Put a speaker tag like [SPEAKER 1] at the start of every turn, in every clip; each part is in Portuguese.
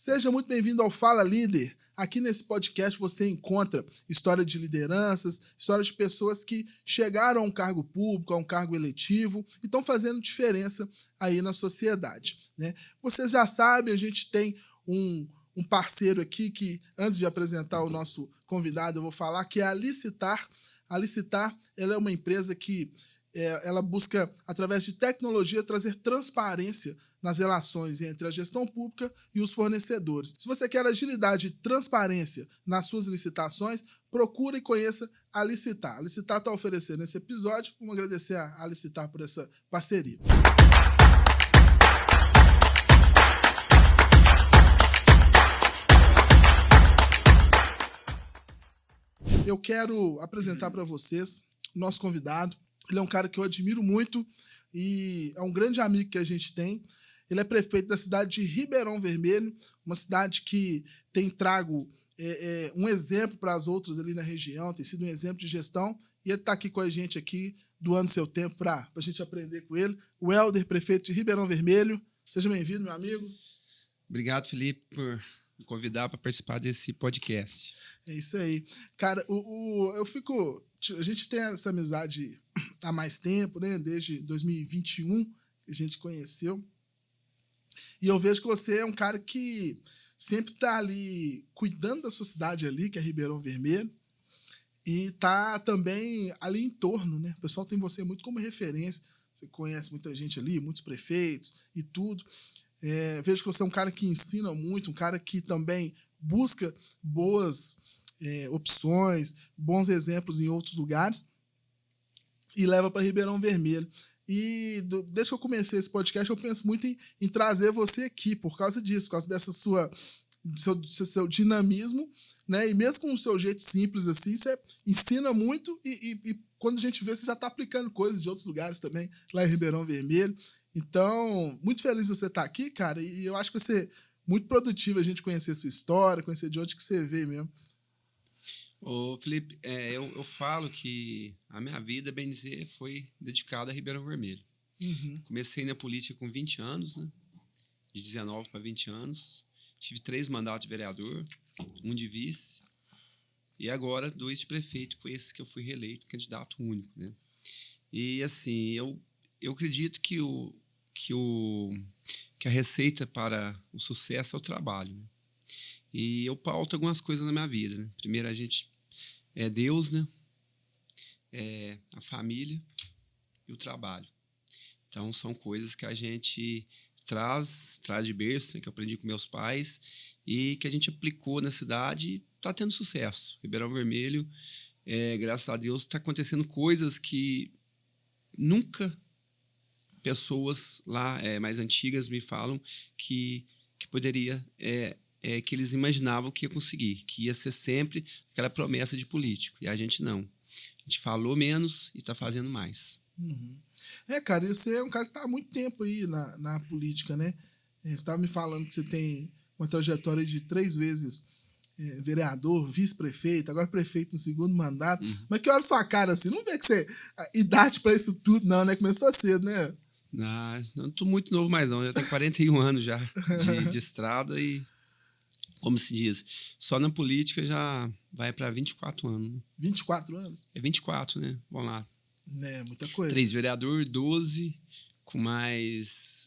[SPEAKER 1] Seja muito bem-vindo ao Fala Líder. Aqui nesse podcast você encontra história de lideranças, história de pessoas que chegaram a um cargo público, a um cargo eletivo e estão fazendo diferença aí na sociedade, né? Vocês já sabem, a gente tem um parceiro aqui que, antes de apresentar o nosso convidado, eu vou falar que é a Licitar. A Licitar, ela é uma empresa que ela busca, através de tecnologia, trazer transparência nas relações entre a gestão pública e os fornecedores. Se você quer agilidade e transparência nas suas licitações, procure e conheça a Licitar. A Licitar está oferecendo esse episódio. Vamos agradecer a Licitar por essa parceria. Eu quero apresentar para vocês o nosso convidado. Ele é um cara que eu admiro muito e é um grande amigo que a gente tem. Ele é prefeito da cidade de Ribeirão Vermelho, uma cidade que tem trago um exemplo para as outras ali na região, tem sido um exemplo de gestão, e ele está aqui com a gente aqui, doando seu tempo para a gente aprender com ele. O Helder, prefeito de Ribeirão Vermelho. Seja bem-vindo, meu amigo.
[SPEAKER 2] Obrigado, Felipe, por me convidar para participar desse podcast.
[SPEAKER 1] É isso aí. Cara, a gente tem essa amizade há mais tempo, né? Desde 2021 que a gente conheceu. E eu vejo que você é um cara que sempre está ali cuidando da sua cidade ali, que é Ribeirão Vermelho, e tá também ali em torno, né? O pessoal tem você muito como referência. Você conhece muita gente ali, muitos prefeitos e tudo. Vejo que você é um cara que ensina muito, um cara que também busca boas opções, bons exemplos em outros lugares e leva para Ribeirão Vermelho. E desde que eu comecei esse podcast, eu penso muito em trazer você aqui por causa disso, por causa dessa seu dinamismo, né? E mesmo com o seu jeito simples assim, você ensina muito e quando a gente vê, você já está aplicando coisas de outros lugares também, lá em Ribeirão Vermelho. Então, muito feliz de você estar aqui, cara, e eu acho que vai ser muito produtivo a gente conhecer a sua história, conhecer de onde que você veio mesmo.
[SPEAKER 2] Ô, Felipe, eu falo que a minha vida, bem dizer, foi dedicada a Ribeirão Vermelho.
[SPEAKER 1] Uhum.
[SPEAKER 2] Comecei na política com 20 anos, né? De 19 para 20 anos. Tive 3 mandatos de vereador, 1 de vice. E agora 2 de prefeito, que foi esse que eu fui reeleito, candidato único, né? E, assim, eu acredito que a receita para o sucesso é o trabalho, né? E eu pauto algumas coisas na minha vida, né? Primeiro, a gente é Deus, né? A família e o trabalho. Então, são coisas que a gente traz de berço, né? Que eu aprendi com meus pais e que a gente aplicou na cidade e está tendo sucesso. Ribeirão Vermelho, graças a Deus, está acontecendo coisas que nunca pessoas lá mais antigas me falam que poderia... que eles imaginavam que ia conseguir, que ia ser sempre aquela promessa de político. E a gente não. A gente falou menos e está fazendo mais.
[SPEAKER 1] Uhum. Cara, você é um cara que está há muito tempo aí na política, né? Você estava me falando que você tem uma trajetória de 3 vezes vereador, vice-prefeito, agora prefeito no 2º mandato.
[SPEAKER 2] Uhum.
[SPEAKER 1] Mas que olha sua cara assim, não vê que você... idade para isso tudo, não, né? Começou cedo, né?
[SPEAKER 2] Não estou muito novo mais não, já tenho 41 anos já de estrada e, como se diz, só na política já vai para 24 anos.
[SPEAKER 1] 24 anos?
[SPEAKER 2] É 24, né? Vamos lá.
[SPEAKER 1] Muita coisa.
[SPEAKER 2] 3 vereador, 12, com mais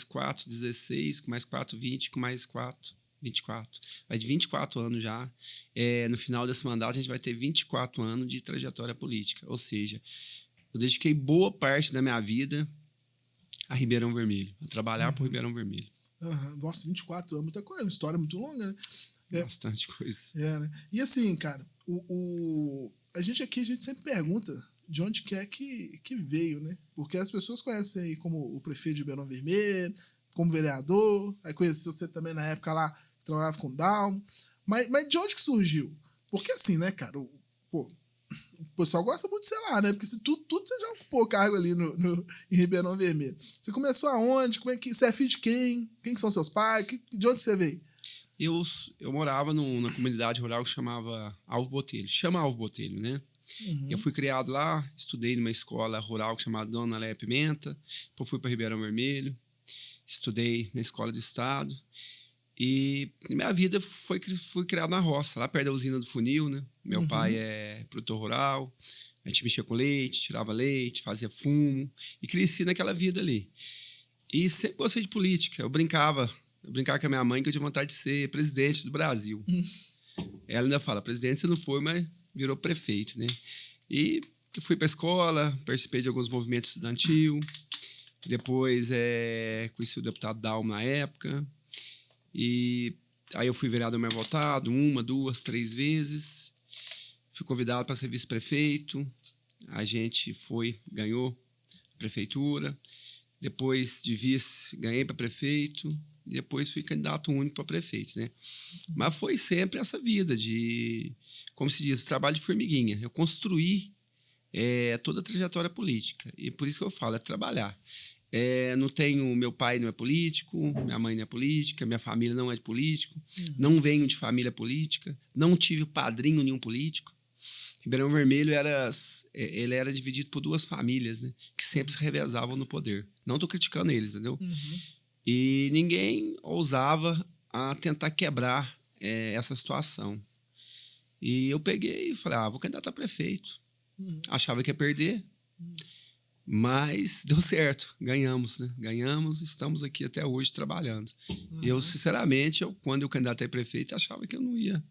[SPEAKER 2] 4, 16, com mais 4, 20, com mais 4, 24. Vai de 24 anos já. No final desse mandato, a gente vai ter 24 anos de trajetória política. Ou seja, eu dediquei boa parte da minha vida a Ribeirão Vermelho, a trabalhar por Ribeirão Vermelho.
[SPEAKER 1] Uhum. Nossa, 24 anos, muita coisa, uma história muito longa, né?
[SPEAKER 2] Bastante coisa.
[SPEAKER 1] Né? E assim, cara, a gente sempre pergunta de onde quer que veio, né? Porque as pessoas conhecem aí como o prefeito de Ribeirão Vermelho, como vereador, aí conheceu você também na época lá, que trabalhava com Dalmo. Mas de onde que surgiu? Porque assim, né, cara, o pessoal gosta muito de sei lá, né? Porque tudo você já ocupou cargo ali em Ribeirão Vermelho. Você começou aonde? Como é que você é filho de quem? Quem que são seus pais? De onde você veio?
[SPEAKER 2] Eu morava na comunidade rural que chamava Alvo Botelho. Chama Alvo Botelho, né?
[SPEAKER 1] Uhum.
[SPEAKER 2] Eu fui criado lá, estudei numa escola rural chamada Dona Léa Pimenta, depois fui para Ribeirão Vermelho, estudei na escola do estado E minha vida fui criado na roça, lá perto da usina do Funil, né? Meu pai é produtor rural, a gente mexia com leite, tirava leite, fazia fumo e cresci naquela vida ali. E sempre gostei de política. Eu brincava com a minha mãe que eu tinha vontade de ser presidente do Brasil. Ela ainda fala, presidente você não foi, mas virou prefeito, né? E eu fui para a escola, participei de alguns movimentos estudantil. Depois conheci o deputado Dalmo na época. E aí eu fui vereador mais votado, 1, 2, 3 vezes. Fui convidado para ser vice-prefeito. A gente ganhou a prefeitura. Depois de vice, ganhei para prefeito. E depois fui candidato único para prefeito, né? Mas foi sempre essa vida de, como se diz, trabalho de formiguinha. Eu construí toda a trajetória política. E por isso que eu falo, é trabalhar. Não tenho, meu pai não é político, minha mãe não é política, minha família não é de político, não venho de família política, não tive padrinho nenhum político. Ribeirão Vermelho ele era dividido por 2 famílias, né, que sempre se revezavam no poder. Não estou criticando eles, entendeu? E ninguém ousava a tentar quebrar essa situação. E eu peguei e falei, vou candidatar a prefeito. Achava que ia perder. Mas deu certo, ganhamos, né? Ganhamos, estamos aqui até hoje trabalhando. Eu, sinceramente, quando eu candidatei a prefeito, achava que eu não ia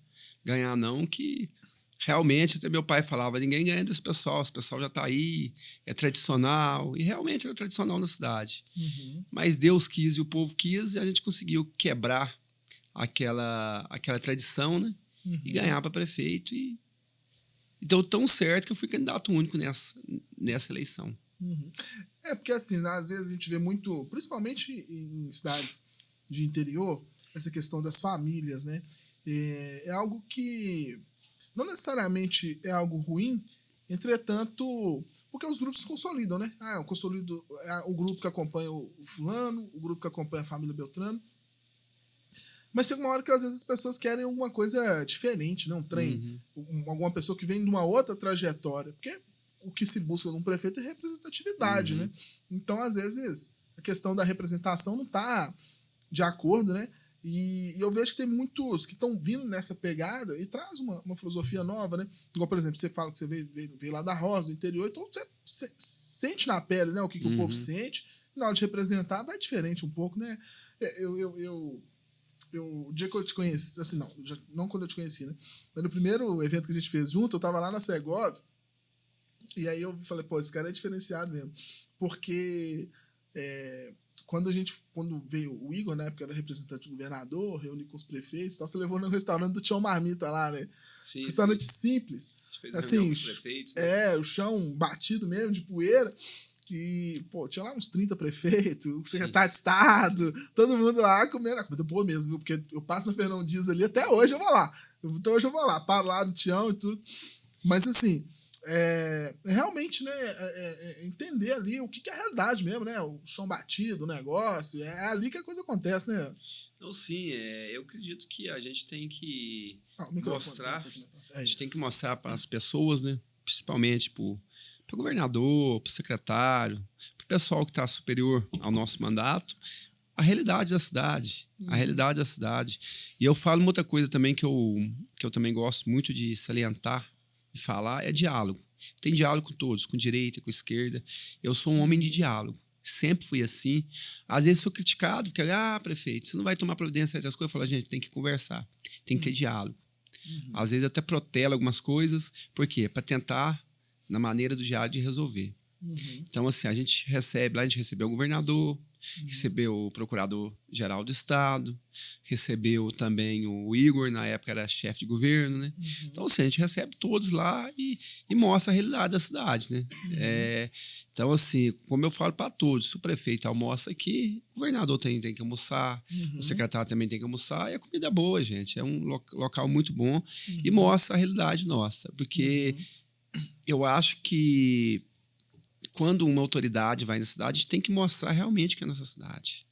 [SPEAKER 2] ganhar, não, que realmente, até meu pai falava, ninguém ganha desse pessoal, esse pessoal já está aí, é tradicional, e realmente era tradicional na cidade. Mas Deus quis e o povo quis, e a gente conseguiu quebrar aquela tradição, né? E ganhar para prefeito, e deu tão certo que eu fui candidato único nessa eleição.
[SPEAKER 1] Porque assim, às vezes a gente vê muito, principalmente em cidades de interior, essa questão das famílias, né? É algo que não necessariamente é algo ruim, entretanto, porque os grupos se consolidam, né? Eu consolido o grupo que acompanha o fulano, o grupo que acompanha a família Beltrano. Mas chega uma hora que às vezes as pessoas querem alguma coisa diferente, né? Um trem, alguma pessoa que vem de uma outra trajetória. Porque o que se busca num prefeito é representatividade, né? Então, às vezes, a questão da representação não está de acordo, né? E eu vejo que tem muitos que estão vindo nessa pegada e traz uma filosofia nova, né? Igual, por exemplo, você fala que você veio lá da Rosa, do interior, então você sente na pele, né? O que o povo sente, e na hora de representar vai diferente um pouco, né? O dia que eu te conheci, assim, não quando eu te conheci, né? Mas no primeiro evento que a gente fez junto, eu tava lá na Segov, e aí eu falei, esse cara é diferenciado mesmo. Porque quando veio o Igor, na época era representante do governador, reuni com os prefeitos, você levou no restaurante do Tião Marmita lá, né?
[SPEAKER 2] Sim,
[SPEAKER 1] restaurante simples.
[SPEAKER 2] A gente fez
[SPEAKER 1] assim,
[SPEAKER 2] com os prefeitos, né?
[SPEAKER 1] O chão batido mesmo, de poeira. E, tinha lá uns 30 prefeitos, o secretário de Estado, todo mundo lá comendo a comida boa mesmo, viu? Porque eu passo na Fernão Dias ali, até hoje eu vou lá. Paro lá no Tião e tudo. Mas, assim, realmente, né, entender ali o que é a realidade mesmo, né? O chão batido, o negócio, é ali que a coisa acontece, né?
[SPEAKER 2] Então, sim, eu acredito que a gente tem que mostrar, a gente tem que mostrar para as pessoas, né? Principalmente para o governador, para o secretário, para o pessoal que está superior ao nosso mandato, a realidade da cidade. A realidade da cidade. E eu falo uma outra coisa também que eu também gosto muito de salientar e falar, é diálogo. Tem diálogo com todos, com direita, com esquerda. Eu sou um homem de diálogo. Sempre fui assim. Às vezes sou criticado, porque, prefeito, você não vai tomar providência certas coisas. Eu falo, gente, tem que conversar, tem que ter diálogo. Às vezes até protelo algumas coisas. Por quê? Para tentar, na maneira do diálogo, de resolver. Então, assim, a gente recebeu o governador, recebeu o procurador-geral do Estado, recebeu também o Igor, na época era chefe de governo, né? Então, assim, a gente recebe todos lá e mostra a realidade da cidade, né? Então, assim, como eu falo para todos, se o prefeito almoça aqui, o governador tem que almoçar, o secretário também tem que almoçar, e a comida é boa, gente. É um local muito bom e mostra a realidade nossa, porque eu acho que quando uma autoridade vai na cidade, a gente tem que mostrar realmente que é a nossa cidade.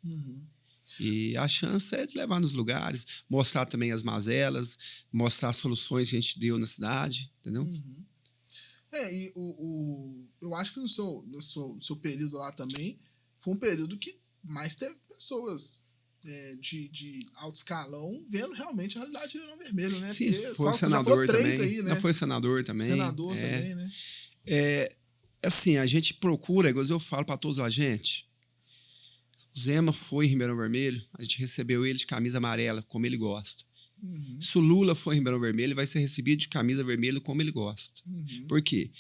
[SPEAKER 2] E a chance é de levar nos lugares, mostrar também as mazelas, mostrar as soluções que a gente deu na cidade, entendeu?
[SPEAKER 1] E eu acho que no seu período lá também, foi um período que mais teve pessoas de alto escalão vendo realmente a realidade de Ribeirão Vermelho, né?
[SPEAKER 2] Sim,
[SPEAKER 1] Porque
[SPEAKER 2] foi
[SPEAKER 1] só, você já falou
[SPEAKER 2] senador
[SPEAKER 1] três
[SPEAKER 2] também.
[SPEAKER 1] aí, né?
[SPEAKER 2] Não foi senador também.
[SPEAKER 1] Senador também, né?
[SPEAKER 2] Assim, a gente procura, igual eu falo para todos lá, gente. O Zema foi em Ribeirão Vermelho, a gente recebeu ele de camisa amarela, como ele gosta. Se o Lula for em Ribeirão Vermelho, ele vai ser recebido de camisa vermelha como ele gosta. Por quê?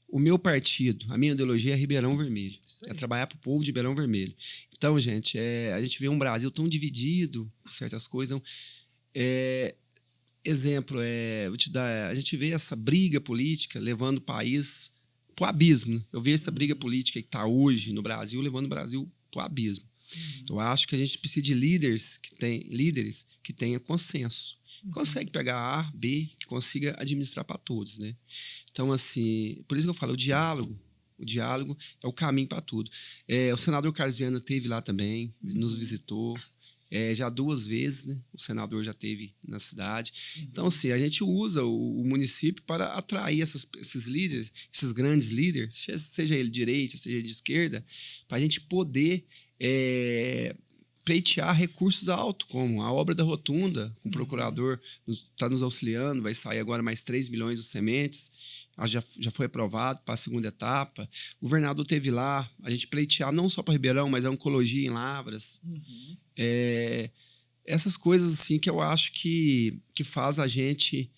[SPEAKER 2] O meu partido, a minha ideologia é Ribeirão Vermelho. É trabalhar para o povo de Ribeirão Vermelho. Então, gente, a gente vê um Brasil tão dividido por certas coisas. Exemplo, vou te dar, a gente vê essa briga política levando o país para o abismo. Né? Eu vejo essa briga política que está hoje no Brasil, levando o Brasil para o abismo. Eu acho que a gente precisa de líderes que tenham consenso. Consegue pegar A, B, que consiga administrar para todos, né? Então, assim, por isso que eu falo, o diálogo é o caminho para tudo. O senador Carlos Viana esteve lá também, nos visitou. Já 2 vezes, né? O senador já esteve na cidade. Então, assim, a gente usa o município para atrair esses líderes, esses grandes líderes, seja ele de direita, seja ele de esquerda, para a gente poder pleitear recursos altos, como a obra da rotunda, com o procurador está nos auxiliando, vai sair agora mais 3 milhões de sementes, já foi aprovado para a segunda etapa. O governador esteve lá, a gente pleitear não só para Ribeirão, mas a oncologia em Lavras. Essas coisas assim que eu acho que faz a gente,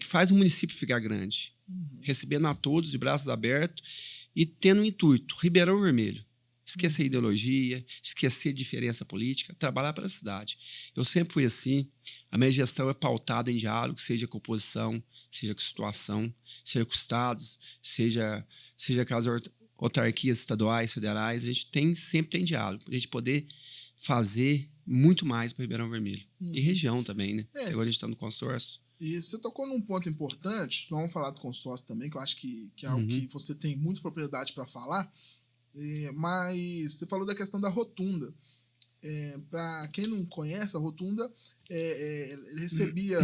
[SPEAKER 2] que faz o município ficar grande, recebendo a todos de braços abertos e tendo um intuito, Ribeirão Vermelho. Esquecer ideologia, esquecer diferença política, trabalhar para a cidade. Eu sempre fui assim. A minha gestão é pautada em diálogo, seja com a oposição, seja com a situação, seja com estados, seja com as autarquias estaduais, federais. A gente sempre tem diálogo, para a gente poder fazer muito mais para Ribeirão Vermelho. E região também, né? Agora a gente está no consórcio.
[SPEAKER 1] E você tocou num ponto importante, nós vamos falar do consórcio também, que eu acho que é algo que você tem muita propriedade para falar. Mas você falou da questão da rotunda. Para quem não conhece, a rotunda ele recebia.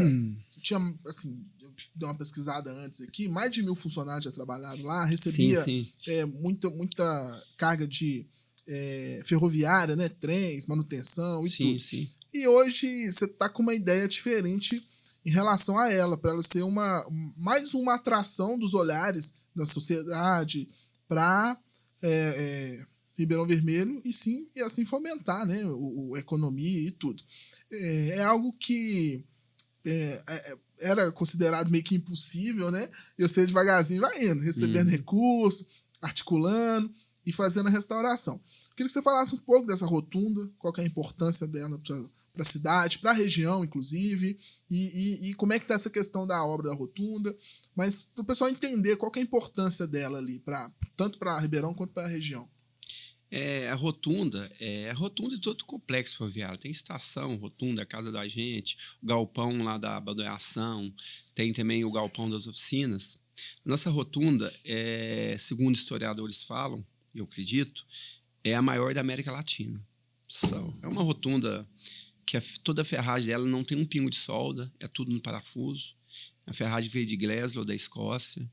[SPEAKER 1] Tinha, assim, eu dei uma pesquisada antes aqui, mais de 1.000 funcionários já trabalharam lá, recebia muita carga de ferroviária, né? Trens, manutenção e tudo.
[SPEAKER 2] Sim.
[SPEAKER 1] E hoje você está com uma ideia diferente em relação a ela, para ela ser mais uma atração dos olhares da sociedade para Ribeirão Vermelho e assim fomentar, né, a economia e tudo. É algo que era considerado meio que impossível, né? E você devagarzinho vai indo, recebendo recursos, articulando e fazendo a restauração. Queria que você falasse um pouco dessa rotunda, qual que é a importância dela para a cidade, para a região, inclusive, e como é que está essa questão da obra da rotunda, mas para o pessoal entender qual que é a importância dela ali, tanto para Ribeirão quanto para a região.
[SPEAKER 2] A rotunda de todo o complexo ferroviário. Tem estação, rotunda, a casa da gente, o galpão lá da baldeação, tem também o galpão das oficinas. Nossa rotunda, segundo historiadores falam, e eu acredito, é a maior da América Latina. É uma rotunda que toda a ferragem dela não tem um pingo de solda, é tudo no parafuso. A ferragem veio de Glasgow, da Escócia.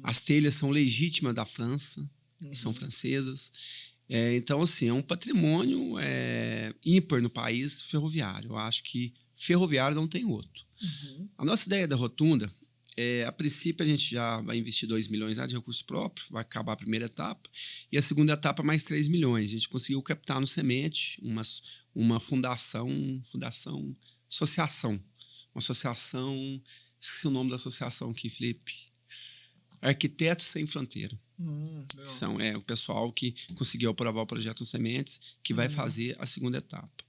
[SPEAKER 2] As telhas são legítimas da França, são francesas. Então, assim, é um patrimônio ímpar no país ferroviário. Eu acho que ferroviário não tem outro. A nossa ideia da rotunda, a princípio, a gente já vai investir 2 milhões de recursos próprios, vai acabar a primeira etapa, e a segunda etapa mais 3 milhões. A gente conseguiu captar no Semente uma associação, esqueci o nome da associação aqui, Felipe, Arquitetos Sem Fronteira. São o pessoal que conseguiu aprovar o projeto Sementes, que vai fazer a segunda etapa.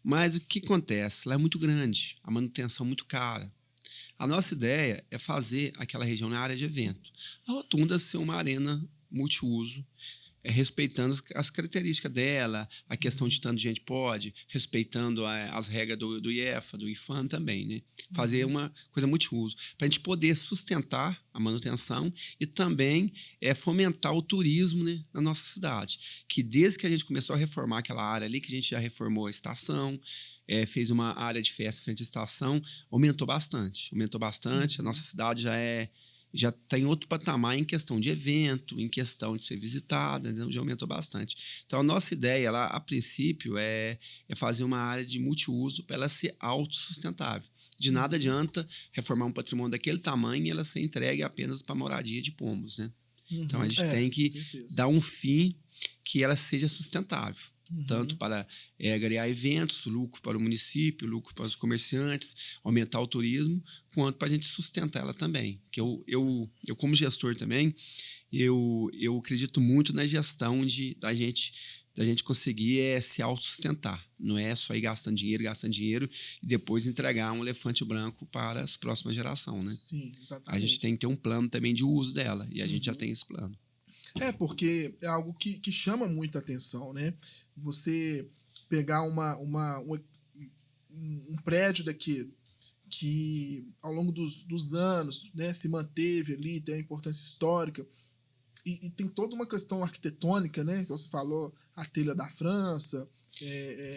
[SPEAKER 2] Mas o que acontece? Lá é muito grande, a manutenção é muito cara. A nossa ideia é fazer aquela região na área de evento. A rotunda ser uma arena multiuso, respeitando as características dela, a questão de tanto gente pode, respeitando as regras do IEFA, do IFAM também, né? Fazer uma coisa multiuso, para a gente poder sustentar a manutenção e também fomentar o turismo, né, na nossa cidade. Que desde que a gente começou a reformar aquela área ali, que a gente já reformou a estação, fez uma área de festa frente à estação, aumentou bastante. A nossa cidade já está em outro patamar em questão de evento, em questão de ser visitada, né? Já aumentou bastante. Então, a nossa ideia lá, a princípio, é fazer uma área de multiuso para ela ser autossustentável. De nada adianta reformar um patrimônio daquele tamanho e ela ser entregue apenas para moradia de pombos, né? Então, a gente tem que dar um fim que ela seja sustentável. Tanto para agregar eventos, lucro para o município, lucro para os comerciantes, aumentar o turismo, quanto para a gente sustentar ela também. Porque eu como gestor também, eu acredito muito na gestão da gente conseguir se autossustentar. Não é só ir gastando dinheiro e depois entregar um elefante branco para as próximas gerações, né?
[SPEAKER 1] Sim, exatamente.
[SPEAKER 2] A gente tem que ter um plano também de uso dela, e a gente já tem esse plano.
[SPEAKER 1] Porque é algo que chama muita atenção, né? Você pegar um prédio daqui que ao longo dos anos, né, se manteve ali, tem a importância histórica, e tem toda uma questão arquitetônica, né? Que você falou, a telha da França,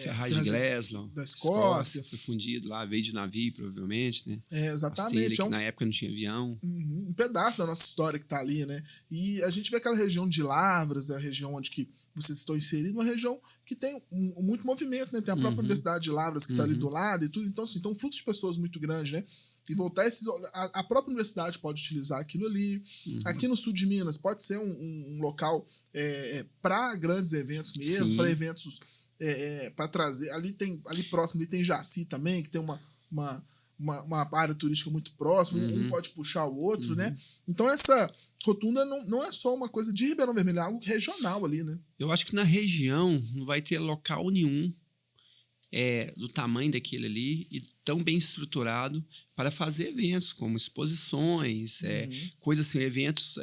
[SPEAKER 2] Ferraz de Glasgow,
[SPEAKER 1] da Escócia.
[SPEAKER 2] Foi fundido lá, veio de navio, provavelmente, né?
[SPEAKER 1] Exatamente.
[SPEAKER 2] Que na época não tinha avião.
[SPEAKER 1] Um pedaço da nossa história que tá ali, né? E a gente vê aquela região de Lavras, a região onde que vocês estão inseridos, uma região que tem muito movimento, né? Tem a própria Universidade de Lavras que tá ali do lado e tudo. Então, assim, tem um fluxo de pessoas muito grande, né? E voltar a própria universidade pode utilizar aquilo ali. Aqui no sul de Minas pode ser um local para grandes eventos mesmo, para eventos para trazer. Ali próximo ali tem Jaci também, que tem uma área turística muito próxima, um pode puxar o outro, né? Então essa rotunda não é só uma coisa de Ribeirão Vermelho, é algo regional ali, né?
[SPEAKER 2] Eu acho que na região não vai ter local nenhum do tamanho daquele ali e tão bem estruturado para fazer eventos, como exposições, coisas assim, eventos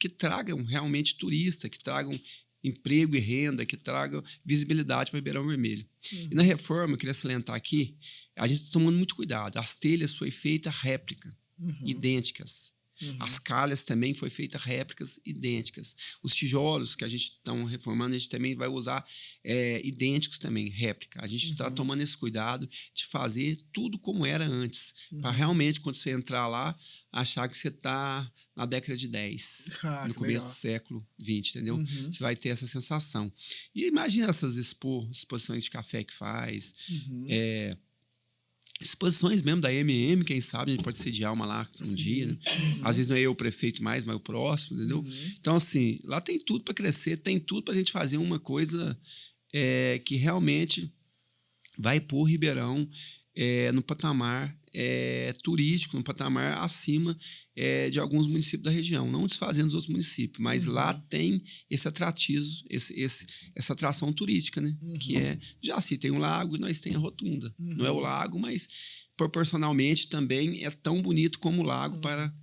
[SPEAKER 2] que tragam realmente turista, que tragam emprego e renda, que tragam visibilidade para Ribeirão Vermelho. E na reforma, eu queria salientar aqui, a gente está tomando muito cuidado. As telhas foi feita réplica, idênticas. As calhas também foi feita réplicas idênticas. Os tijolos que a gente está reformando, a gente também vai usar idênticos também, réplica. A gente está tomando esse cuidado de fazer tudo como era antes, para realmente, quando você entrar lá, achar que você está na década de 10, no começo do século 20, entendeu? Você vai ter essa sensação. E imagina essas exposições de café que faz, exposições mesmo da MM, quem sabe, a gente pode sediar uma lá um dia, né? Às vezes não é eu o prefeito mais, mas o próximo, entendeu? Então, assim, lá tem tudo para crescer, tem tudo para a gente fazer uma coisa que realmente vai pôr Ribeirão no patamar turístico, no patamar acima de alguns municípios da região, não desfazendo os outros municípios, mas lá tem esse atrativo, essa atração turística, né? Que já se tem um lago e nós tem a rotunda. Não é o lago, mas proporcionalmente também é tão bonito como o lago para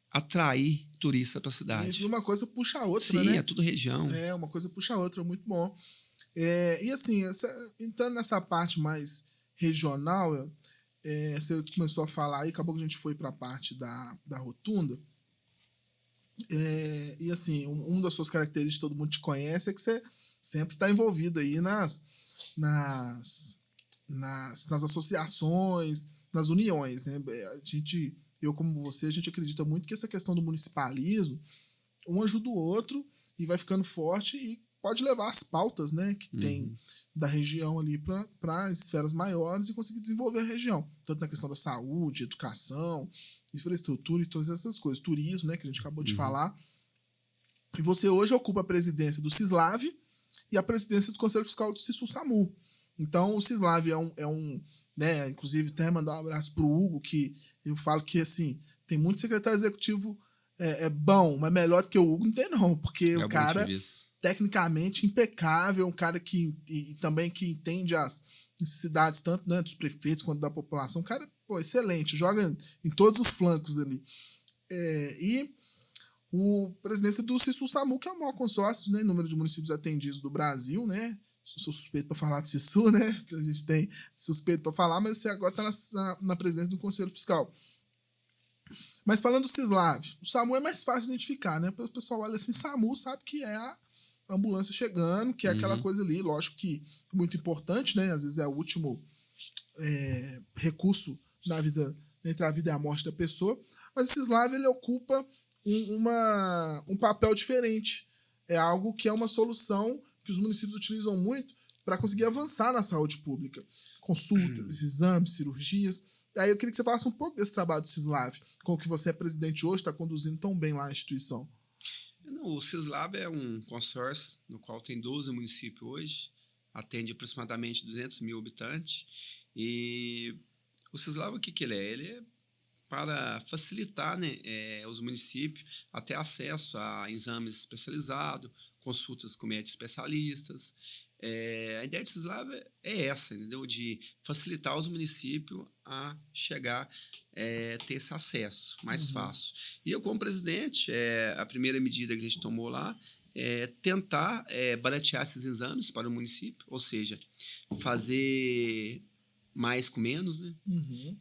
[SPEAKER 2] atrair turista para a cidade.
[SPEAKER 1] E uma coisa puxa a outra,
[SPEAKER 2] sim,
[SPEAKER 1] né?
[SPEAKER 2] É tudo região.
[SPEAKER 1] Uma coisa puxa a outra, muito bom. E assim, entrando nessa parte mais regional, você começou a falar aí, acabou que a gente foi para a parte da rotunda. E assim, uma das suas características, todo mundo te conhece, é que você sempre está envolvido aí nas associações, nas uniões, né? Eu como você, a gente acredita muito que essa questão do municipalismo, um ajuda o outro e vai ficando forte e pode levar as pautas, né, que tem da região ali para esferas maiores e conseguir desenvolver a região, tanto na questão da saúde, educação, infraestrutura e todas essas coisas, turismo, né, que a gente acabou de falar. E você hoje ocupa a presidência do CISLAV e a presidência do Conselho Fiscal do CISU-SAMU. Então, o CISLAV é um né, inclusive até mandar um abraço pro Hugo, que eu falo que, assim, tem muito secretário executivo bom, mas melhor do que o Hugo não tem não, porque o cara tecnicamente impecável, um cara que e também que entende as necessidades tanto, né, dos prefeitos quanto da população, um cara excelente, joga em todos os flancos ali. E o presidência do CISU-SAMU, que é o maior consórcio, né, número de municípios atendidos do Brasil, né? Sou suspeito para falar de CISU, né? A gente tem suspeito para falar, mas você agora está na presidência do Conselho Fiscal. Mas falando do CISLAV, o SAMU é mais fácil de identificar, né? O pessoal olha assim, SAMU sabe que é a ambulância chegando, que é aquela coisa ali, lógico que muito importante, né? Às vezes é o último recurso na vida entre a vida e a morte da pessoa, mas o Sislav ele ocupa um papel diferente. É algo que é uma solução que os municípios utilizam muito para conseguir avançar na saúde pública. Consultas, exames, cirurgias. E aí eu queria que você falasse um pouco desse trabalho do Sislav, com o que você é presidente hoje, está conduzindo tão bem lá a instituição.
[SPEAKER 2] O Sislav é um consórcio no qual tem 12 municípios hoje, atende aproximadamente 200 mil habitantes. E o Sislav, o que ele é? Ele é para facilitar, né, os municípios a ter acesso a exames especializados, consultas com médicos especialistas. A ideia do Sislav é essa, entendeu? De facilitar os municípios a chegar, ter esse acesso mais fácil. E eu, como presidente, a primeira medida que a gente tomou lá é tentar baratear esses exames para o município, ou seja, fazer mais com menos, né?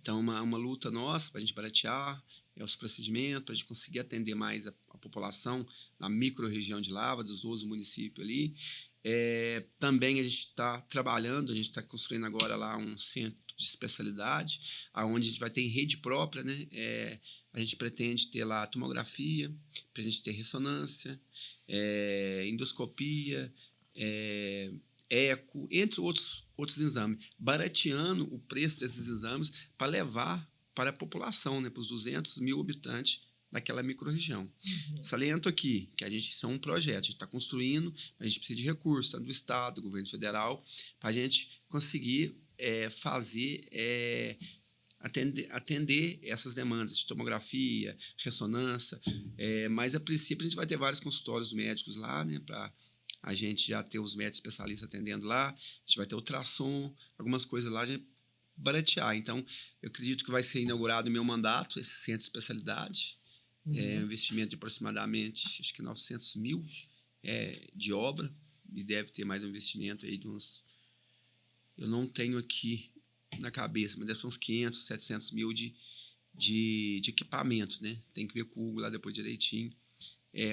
[SPEAKER 2] Então, uma luta nossa para a gente baratear os procedimentos, para a gente conseguir atender mais a população na micro-região de Lavras, dos 12 municípios ali. Também a gente está trabalhando, a gente está construindo agora lá um centro de especialidade, onde a gente vai ter em rede própria, né? A gente pretende ter lá tomografia, para a gente ter ressonância, endoscopia, eco, entre outros exames, barateando o preço desses exames para levar para a população, né, para os 200 mil habitantes daquela micro-região. Saliento aqui que a gente isso é um projeto, a gente está construindo, a gente precisa de recursos, tanto do Estado, do governo federal, para a gente conseguir fazer, atender essas demandas de tomografia, ressonância, mas a princípio a gente vai ter vários consultórios médicos lá, né, para a gente já ter os médicos especialistas atendendo lá, a gente vai ter ultrassom, algumas coisas lá, a gente baratear. Então, eu acredito que vai ser inaugurado no meu mandato, esse centro de especialidade, um investimento de aproximadamente, acho que 900 mil de obra, e deve ter mais um investimento aí de uns, eu não tenho aqui na cabeça, mas deve ser uns 500, 700 mil de equipamento, né? Tem que ver com o Google lá depois direitinho,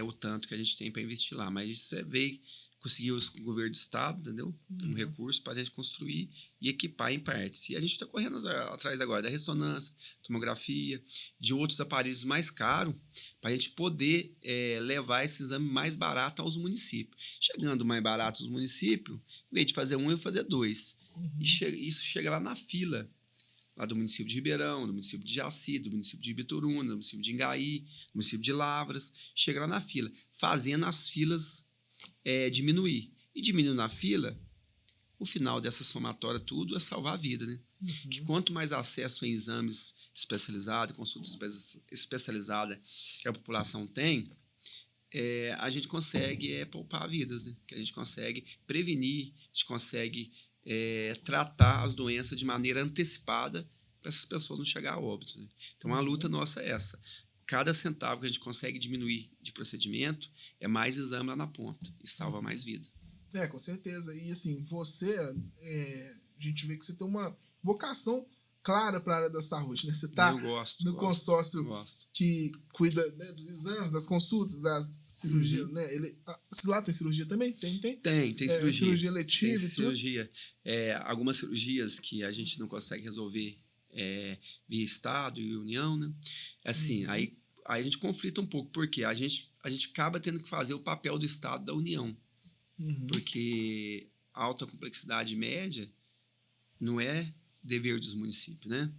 [SPEAKER 2] o tanto que a gente tem para investir lá. Mas isso conseguiu o governo do estado, entendeu? Um recurso para a gente construir e equipar em partes. E a gente está correndo atrás agora da ressonância, tomografia, de outros aparelhos mais caros, para a gente poder levar esse exame mais barato aos municípios. Chegando mais barato aos municípios, em vez de fazer um, eu vou fazer 2. E isso chega lá na fila, lá do município de Ribeirão, do município de Jaci, do município de Ibituruna, do município de Ingaí, do município de Lavras, chega lá na fila, fazendo as filas diminuir. E diminuindo a fila, o final dessa somatória tudo é salvar a vida, né? Que quanto mais acesso a exames especializados, consultas especializadas que a população tem, a gente consegue poupar vidas, né? Que a gente consegue prevenir, a gente consegue tratar as doenças de maneira antecipada para essas pessoas não chegar a óbito, né? Então, a luta nossa é essa. Cada centavo que a gente consegue diminuir de procedimento é mais exame lá na ponta e salva mais vida.
[SPEAKER 1] Com certeza. E assim, você, a gente vê que você tem uma vocação clara para a área da saúde, né? Você está no consórcio que cuida, né, dos exames, das consultas, das cirurgias, né? Lá tem cirurgia também? Tem cirurgia. Cirurgia letiva
[SPEAKER 2] tem
[SPEAKER 1] e
[SPEAKER 2] cirurgia. Tudo? Algumas cirurgias que a gente não consegue resolver via Estado e União, né? Assim, aí a gente conflita um pouco, porque a gente acaba tendo que fazer o papel do Estado da União. Porque a alta complexidade média não é dever dos municípios, né?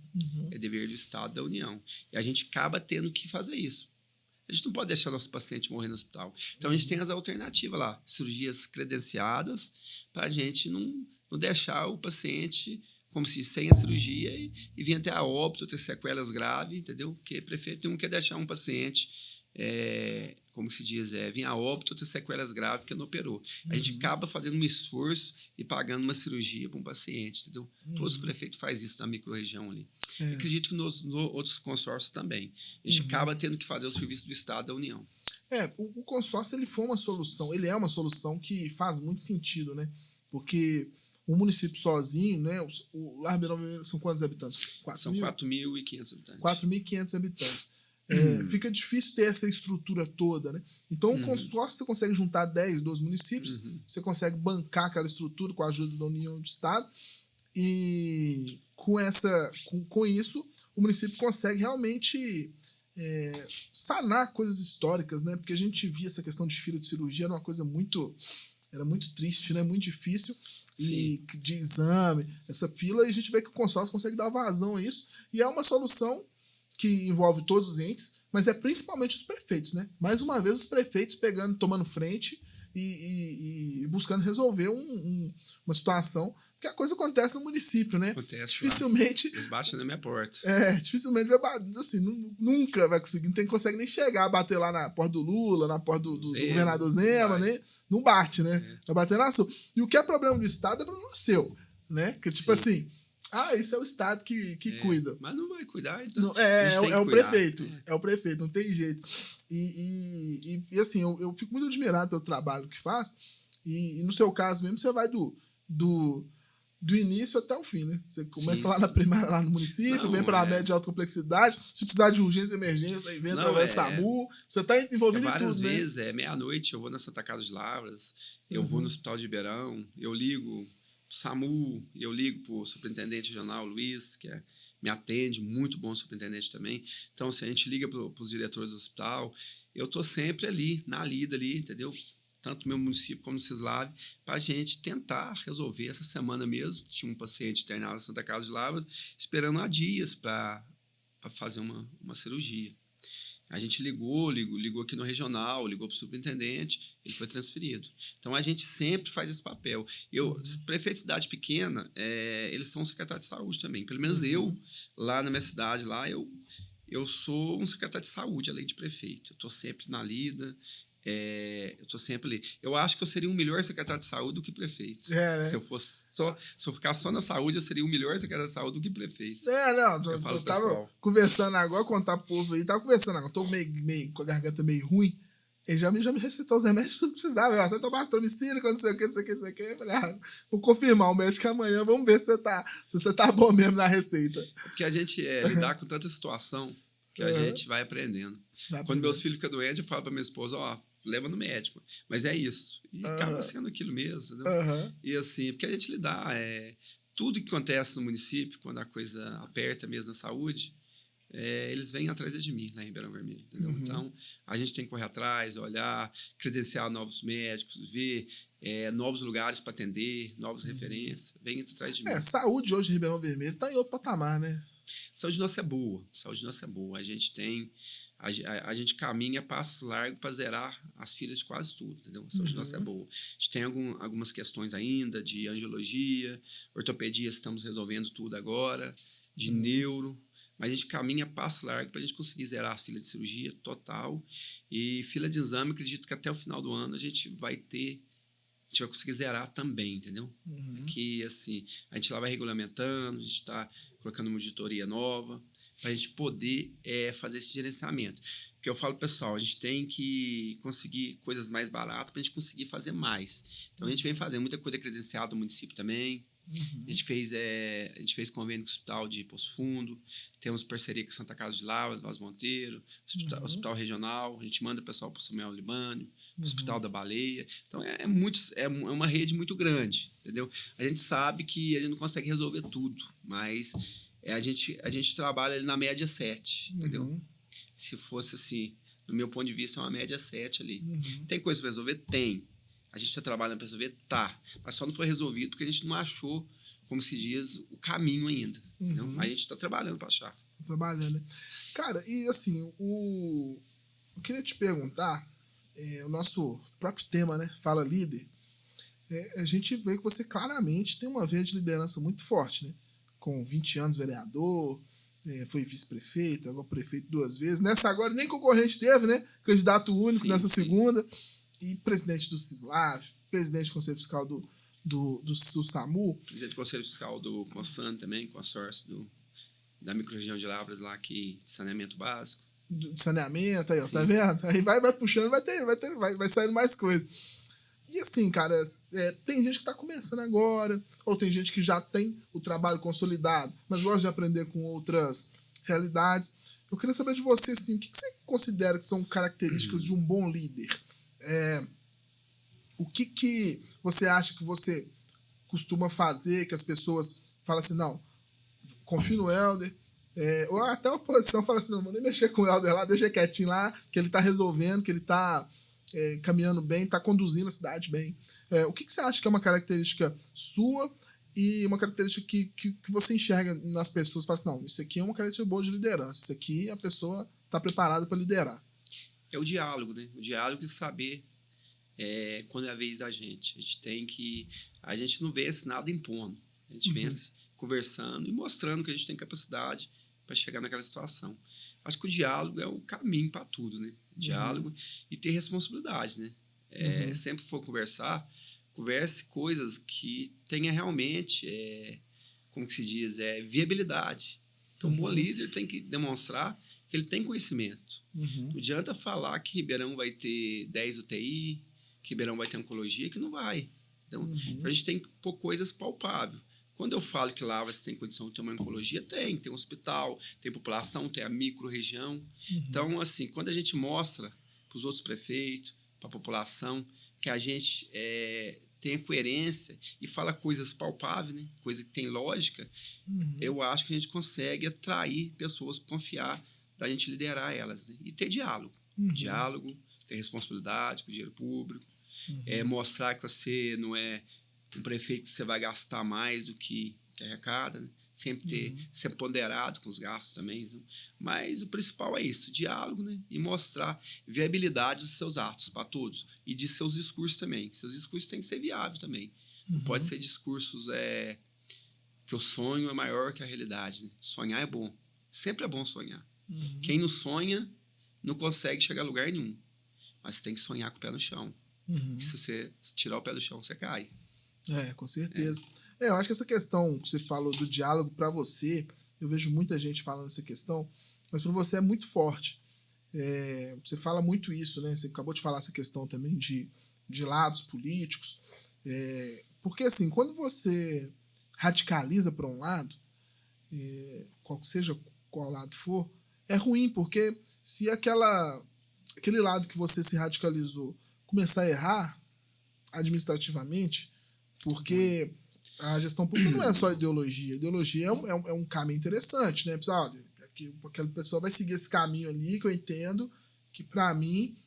[SPEAKER 2] É dever do Estado da União. E a gente acaba tendo que fazer isso. A gente não pode deixar o nosso paciente morrer no hospital. Então, a gente tem as alternativas lá, cirurgias credenciadas, para a gente não deixar o paciente como se sem a cirurgia e vir até a óbito, ter sequelas graves, entendeu? Porque prefeito não quer deixar um paciente, como se diz, vir a óbito, ter sequelas graves que não operou. A gente acaba fazendo um esforço e pagando uma cirurgia para um paciente, entendeu? Todos os prefeitos fazem isso na micro-região ali. Acredito que nos outros consórcios também. A gente acaba tendo que fazer o serviço do Estado da União.
[SPEAKER 1] O consórcio ele foi uma solução, ele é uma solução que faz muito sentido, né? Porque o município sozinho, né? O Lar Ribeirão são quantos habitantes?
[SPEAKER 2] São 4.500 habitantes.
[SPEAKER 1] 4.500 habitantes. Fica difícil ter essa estrutura toda, né? Então, o consórcio você consegue juntar 10, 12 municípios, você consegue bancar aquela estrutura com a ajuda da União do Estado, e com isso, o município consegue realmente sanar coisas históricas, né? Porque a gente via essa questão de fila de cirurgia, era uma coisa era muito triste, né? Muito difícil. E de exame, essa fila, e a gente vê que o consórcio consegue dar vazão a isso, e é uma solução que envolve todos os entes, mas é principalmente os prefeitos, né? Mais uma vez, os prefeitos tomando frente e buscando resolver uma situação, que a coisa acontece no município, né?
[SPEAKER 2] Acontece
[SPEAKER 1] dificilmente...
[SPEAKER 2] Eles batem na minha porta.
[SPEAKER 1] Dificilmente vai bater, assim, nunca vai conseguir, não consegue nem chegar a bater lá na porta do Lula, na porta do governador Zema, né? Não bate, né? Vai bater na sua. E o que é problema do Estado é problema seu, né? Porque, tipo assim, isso é o Estado que cuida.
[SPEAKER 2] Mas não vai cuidar, então.
[SPEAKER 1] Não, é o prefeito. É o prefeito, não tem jeito. E assim, eu fico muito admirado pelo trabalho que faz. E no seu caso mesmo, você vai do início até o fim, né? Você começa lá na primária, lá no município, vem para a média de alta complexidade. Se precisar de urgência e emergência, aí vem através do SAMU. Você está envolvido em tudo,
[SPEAKER 2] várias vezes, meia-noite, eu vou na Santa Casa de Lavras, eu vou no Hospital de Ribeirão, eu ligo pro SAMU, eu ligo pro superintendente regional, Luiz, que me atende, muito bom superintendente também. Então, se a gente liga pros diretores do hospital, eu tô sempre ali, na lida ali, entendeu? Tanto no meu município como no Cislave, para a gente tentar resolver. Essa semana mesmo, tinha um paciente internado na Santa Casa de Lavras, esperando há dias para fazer uma cirurgia. A gente ligou aqui no regional, ligou para o superintendente, ele foi transferido. Então, a gente sempre faz esse papel. Prefeito de cidade pequena, eles são secretários de saúde também. Pelo menos eu, lá na minha cidade, eu sou um secretário de saúde, além de prefeito. Eu estou sempre na lida, eu estou sempre ali. Eu acho que eu seria um melhor secretário de saúde do que prefeito.
[SPEAKER 1] Né?
[SPEAKER 2] Se eu ficar só na saúde, eu seria um melhor secretário de saúde do que prefeito.
[SPEAKER 1] Eu tava conversando agora, contar pro povo aí, tava conversando agora, tô meio com a garganta meio ruim. Ele já me receitou os remédios que precisava. Você tomar astromicina, quando não sei o que, não sei o que, não sei o que. Eu falei, vou confirmar o médico amanhã, vamos ver se você tá bom mesmo na receita.
[SPEAKER 2] Porque a gente lidar com tanta situação que a gente vai aprendendo. Quando meus filhos ficam doentes, eu falo pra minha esposa, leva no médico. Mas é isso. E acaba sendo aquilo mesmo, entendeu? E assim, porque a gente lidar, tudo que acontece no município, quando a coisa aperta mesmo na saúde, eles vêm atrás de mim, lá em Ribeirão Vermelho, entendeu? Então, a gente tem que correr atrás, olhar, credenciar novos médicos, ver novos lugares para atender, novas referências, vem atrás de mim.
[SPEAKER 1] Saúde hoje em Ribeirão Vermelho está em outro patamar, né?
[SPEAKER 2] Saúde nossa é boa, A gente tem... A gente caminha passos largos para zerar as filas de quase tudo, entendeu? A saúde nossa é boa. A gente tem algumas questões ainda de angiologia, ortopedia, estamos resolvendo tudo agora, de neuro, mas a gente caminha passo largo para a gente conseguir zerar a fila de cirurgia total e fila de exame, acredito que até o final do ano a gente vai conseguir zerar também, entendeu? Que, assim, a gente lá vai regulamentando, a gente está colocando uma auditoria nova, para a gente poder fazer esse gerenciamento. Porque eu falo, pessoal, a gente tem que conseguir coisas mais baratas para a gente conseguir fazer mais. Então, a gente vem fazendo muita coisa credenciada no município também. A gente fez convênio com o Hospital de Poço Fundo, temos parceria com Santa Casa de Lavras, Vaz Monteiro, Hospital Regional, a gente manda o pessoal para o Samuel Libânio, Hospital da Baleia. Então, é uma rede muito grande, entendeu? A gente sabe que a gente não consegue resolver tudo, mas... a gente trabalha ali na média 7, entendeu? Se fosse assim, no meu ponto de vista, é uma média 7 ali. Tem coisa para resolver? Tem. A gente está trabalhando para resolver? Tá. Mas só não foi resolvido porque a gente não achou, como se diz, o caminho ainda. Entendeu? Mas a gente está trabalhando para achar.
[SPEAKER 1] Tá trabalhando, né? Cara, e assim, eu queria te perguntar, o nosso próprio tema, né? Fala Líder. A gente vê que você claramente tem uma veia de liderança muito forte, né? Com 20 anos vereador, foi vice-prefeito, agora prefeito 2 vezes. Nessa agora nem concorrente teve, né? Candidato único nessa segunda. E presidente do Cislave, presidente do Conselho Fiscal do SAMU.
[SPEAKER 2] Presidente do Conselho Fiscal do Consan também, consórcio da microrregião de Lavras lá, de saneamento básico.
[SPEAKER 1] De saneamento, aí, ó, tá vendo? Aí vai puxando, vai saindo mais coisa. E assim, cara, tem gente que tá começando agora, ou tem gente que já tem o trabalho consolidado, mas gosta de aprender com outras realidades. Eu queria saber de você, assim, o que você considera que são características de um bom líder? O que você acha que você costuma fazer, que as pessoas falam assim, não, confio no Helder, Ou até a oposição fala assim, não vou nem mexer com o Helder lá, deixa quietinho lá, que ele tá resolvendo, que ele tá caminhando bem, tá conduzindo a cidade bem. O que você acha que é uma característica sua e uma característica que você enxerga nas pessoas, fala assim, não, isso aqui é uma característica boa de liderança, isso aqui a pessoa tá preparada para liderar?
[SPEAKER 2] É o diálogo, né? O diálogo de saber quando é a vez da gente. A gente não vence nada impondo. A gente vence conversando e mostrando que a gente tem capacidade para chegar naquela situação. Acho que o diálogo é o caminho para tudo, né? Diálogo e ter responsabilidade, né? Sempre for conversar, converse coisas que tenha realmente, como que se diz, viabilidade. Então, um bom líder tem que demonstrar que ele tem conhecimento. Não adianta falar que Ribeirão vai ter 10 UTI, que Ribeirão vai ter oncologia, que não vai. Então, a gente tem que pôr coisas palpáveis. Quando eu falo que lá você tem condição de ter uma oncologia, tem um hospital, tem população, tem a micro-região. Então, assim, quando a gente mostra para os outros prefeitos, para a população, que a gente tem a coerência e fala coisas palpáveis, né? Coisa que tem lógica, eu acho que a gente consegue atrair pessoas para confiar da gente liderar elas, né? E ter diálogo. Diálogo, ter responsabilidade com o dinheiro público, mostrar que você não é um prefeito que você vai gastar mais do que arrecada, né? Sempre ser ponderado com os gastos também. Então. Mas o principal é isso, diálogo, né? E mostrar viabilidade dos seus atos para todos. E de seus discursos também. Seus discursos têm que ser viáveis também. Não pode ser discursos que o sonho é maior que a realidade. Né? Sonhar é bom. Sempre é bom sonhar. Quem não sonha não consegue chegar a lugar nenhum. Mas você tem que sonhar com o pé no chão. E se você tirar o pé do chão, você cai.
[SPEAKER 1] Com certeza. Eu acho que essa questão que você falou do diálogo, para você, eu vejo muita gente falando essa questão, mas para você é muito forte. Você fala muito isso, né? Você acabou de falar essa questão também de lados políticos. Porque, assim, quando você radicaliza para um lado, seja qual lado for, é ruim, porque se aquele lado que você se radicalizou começar a errar administrativamente, porque a gestão pública não é só ideologia. Ideologia é um caminho interessante, né? Olha, aquela pessoa vai seguir esse caminho ali que eu entendo que, para mim,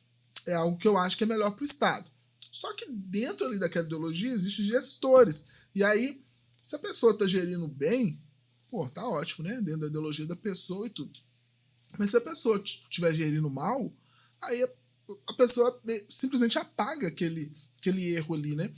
[SPEAKER 1] é algo que eu acho que é melhor para o Estado. Só que dentro ali daquela ideologia existem gestores. E aí, se a pessoa está gerindo bem, tá ótimo, né? Dentro da ideologia da pessoa e tudo. Mas se a pessoa estiver gerindo mal, aí a pessoa simplesmente apaga aquele erro ali, né?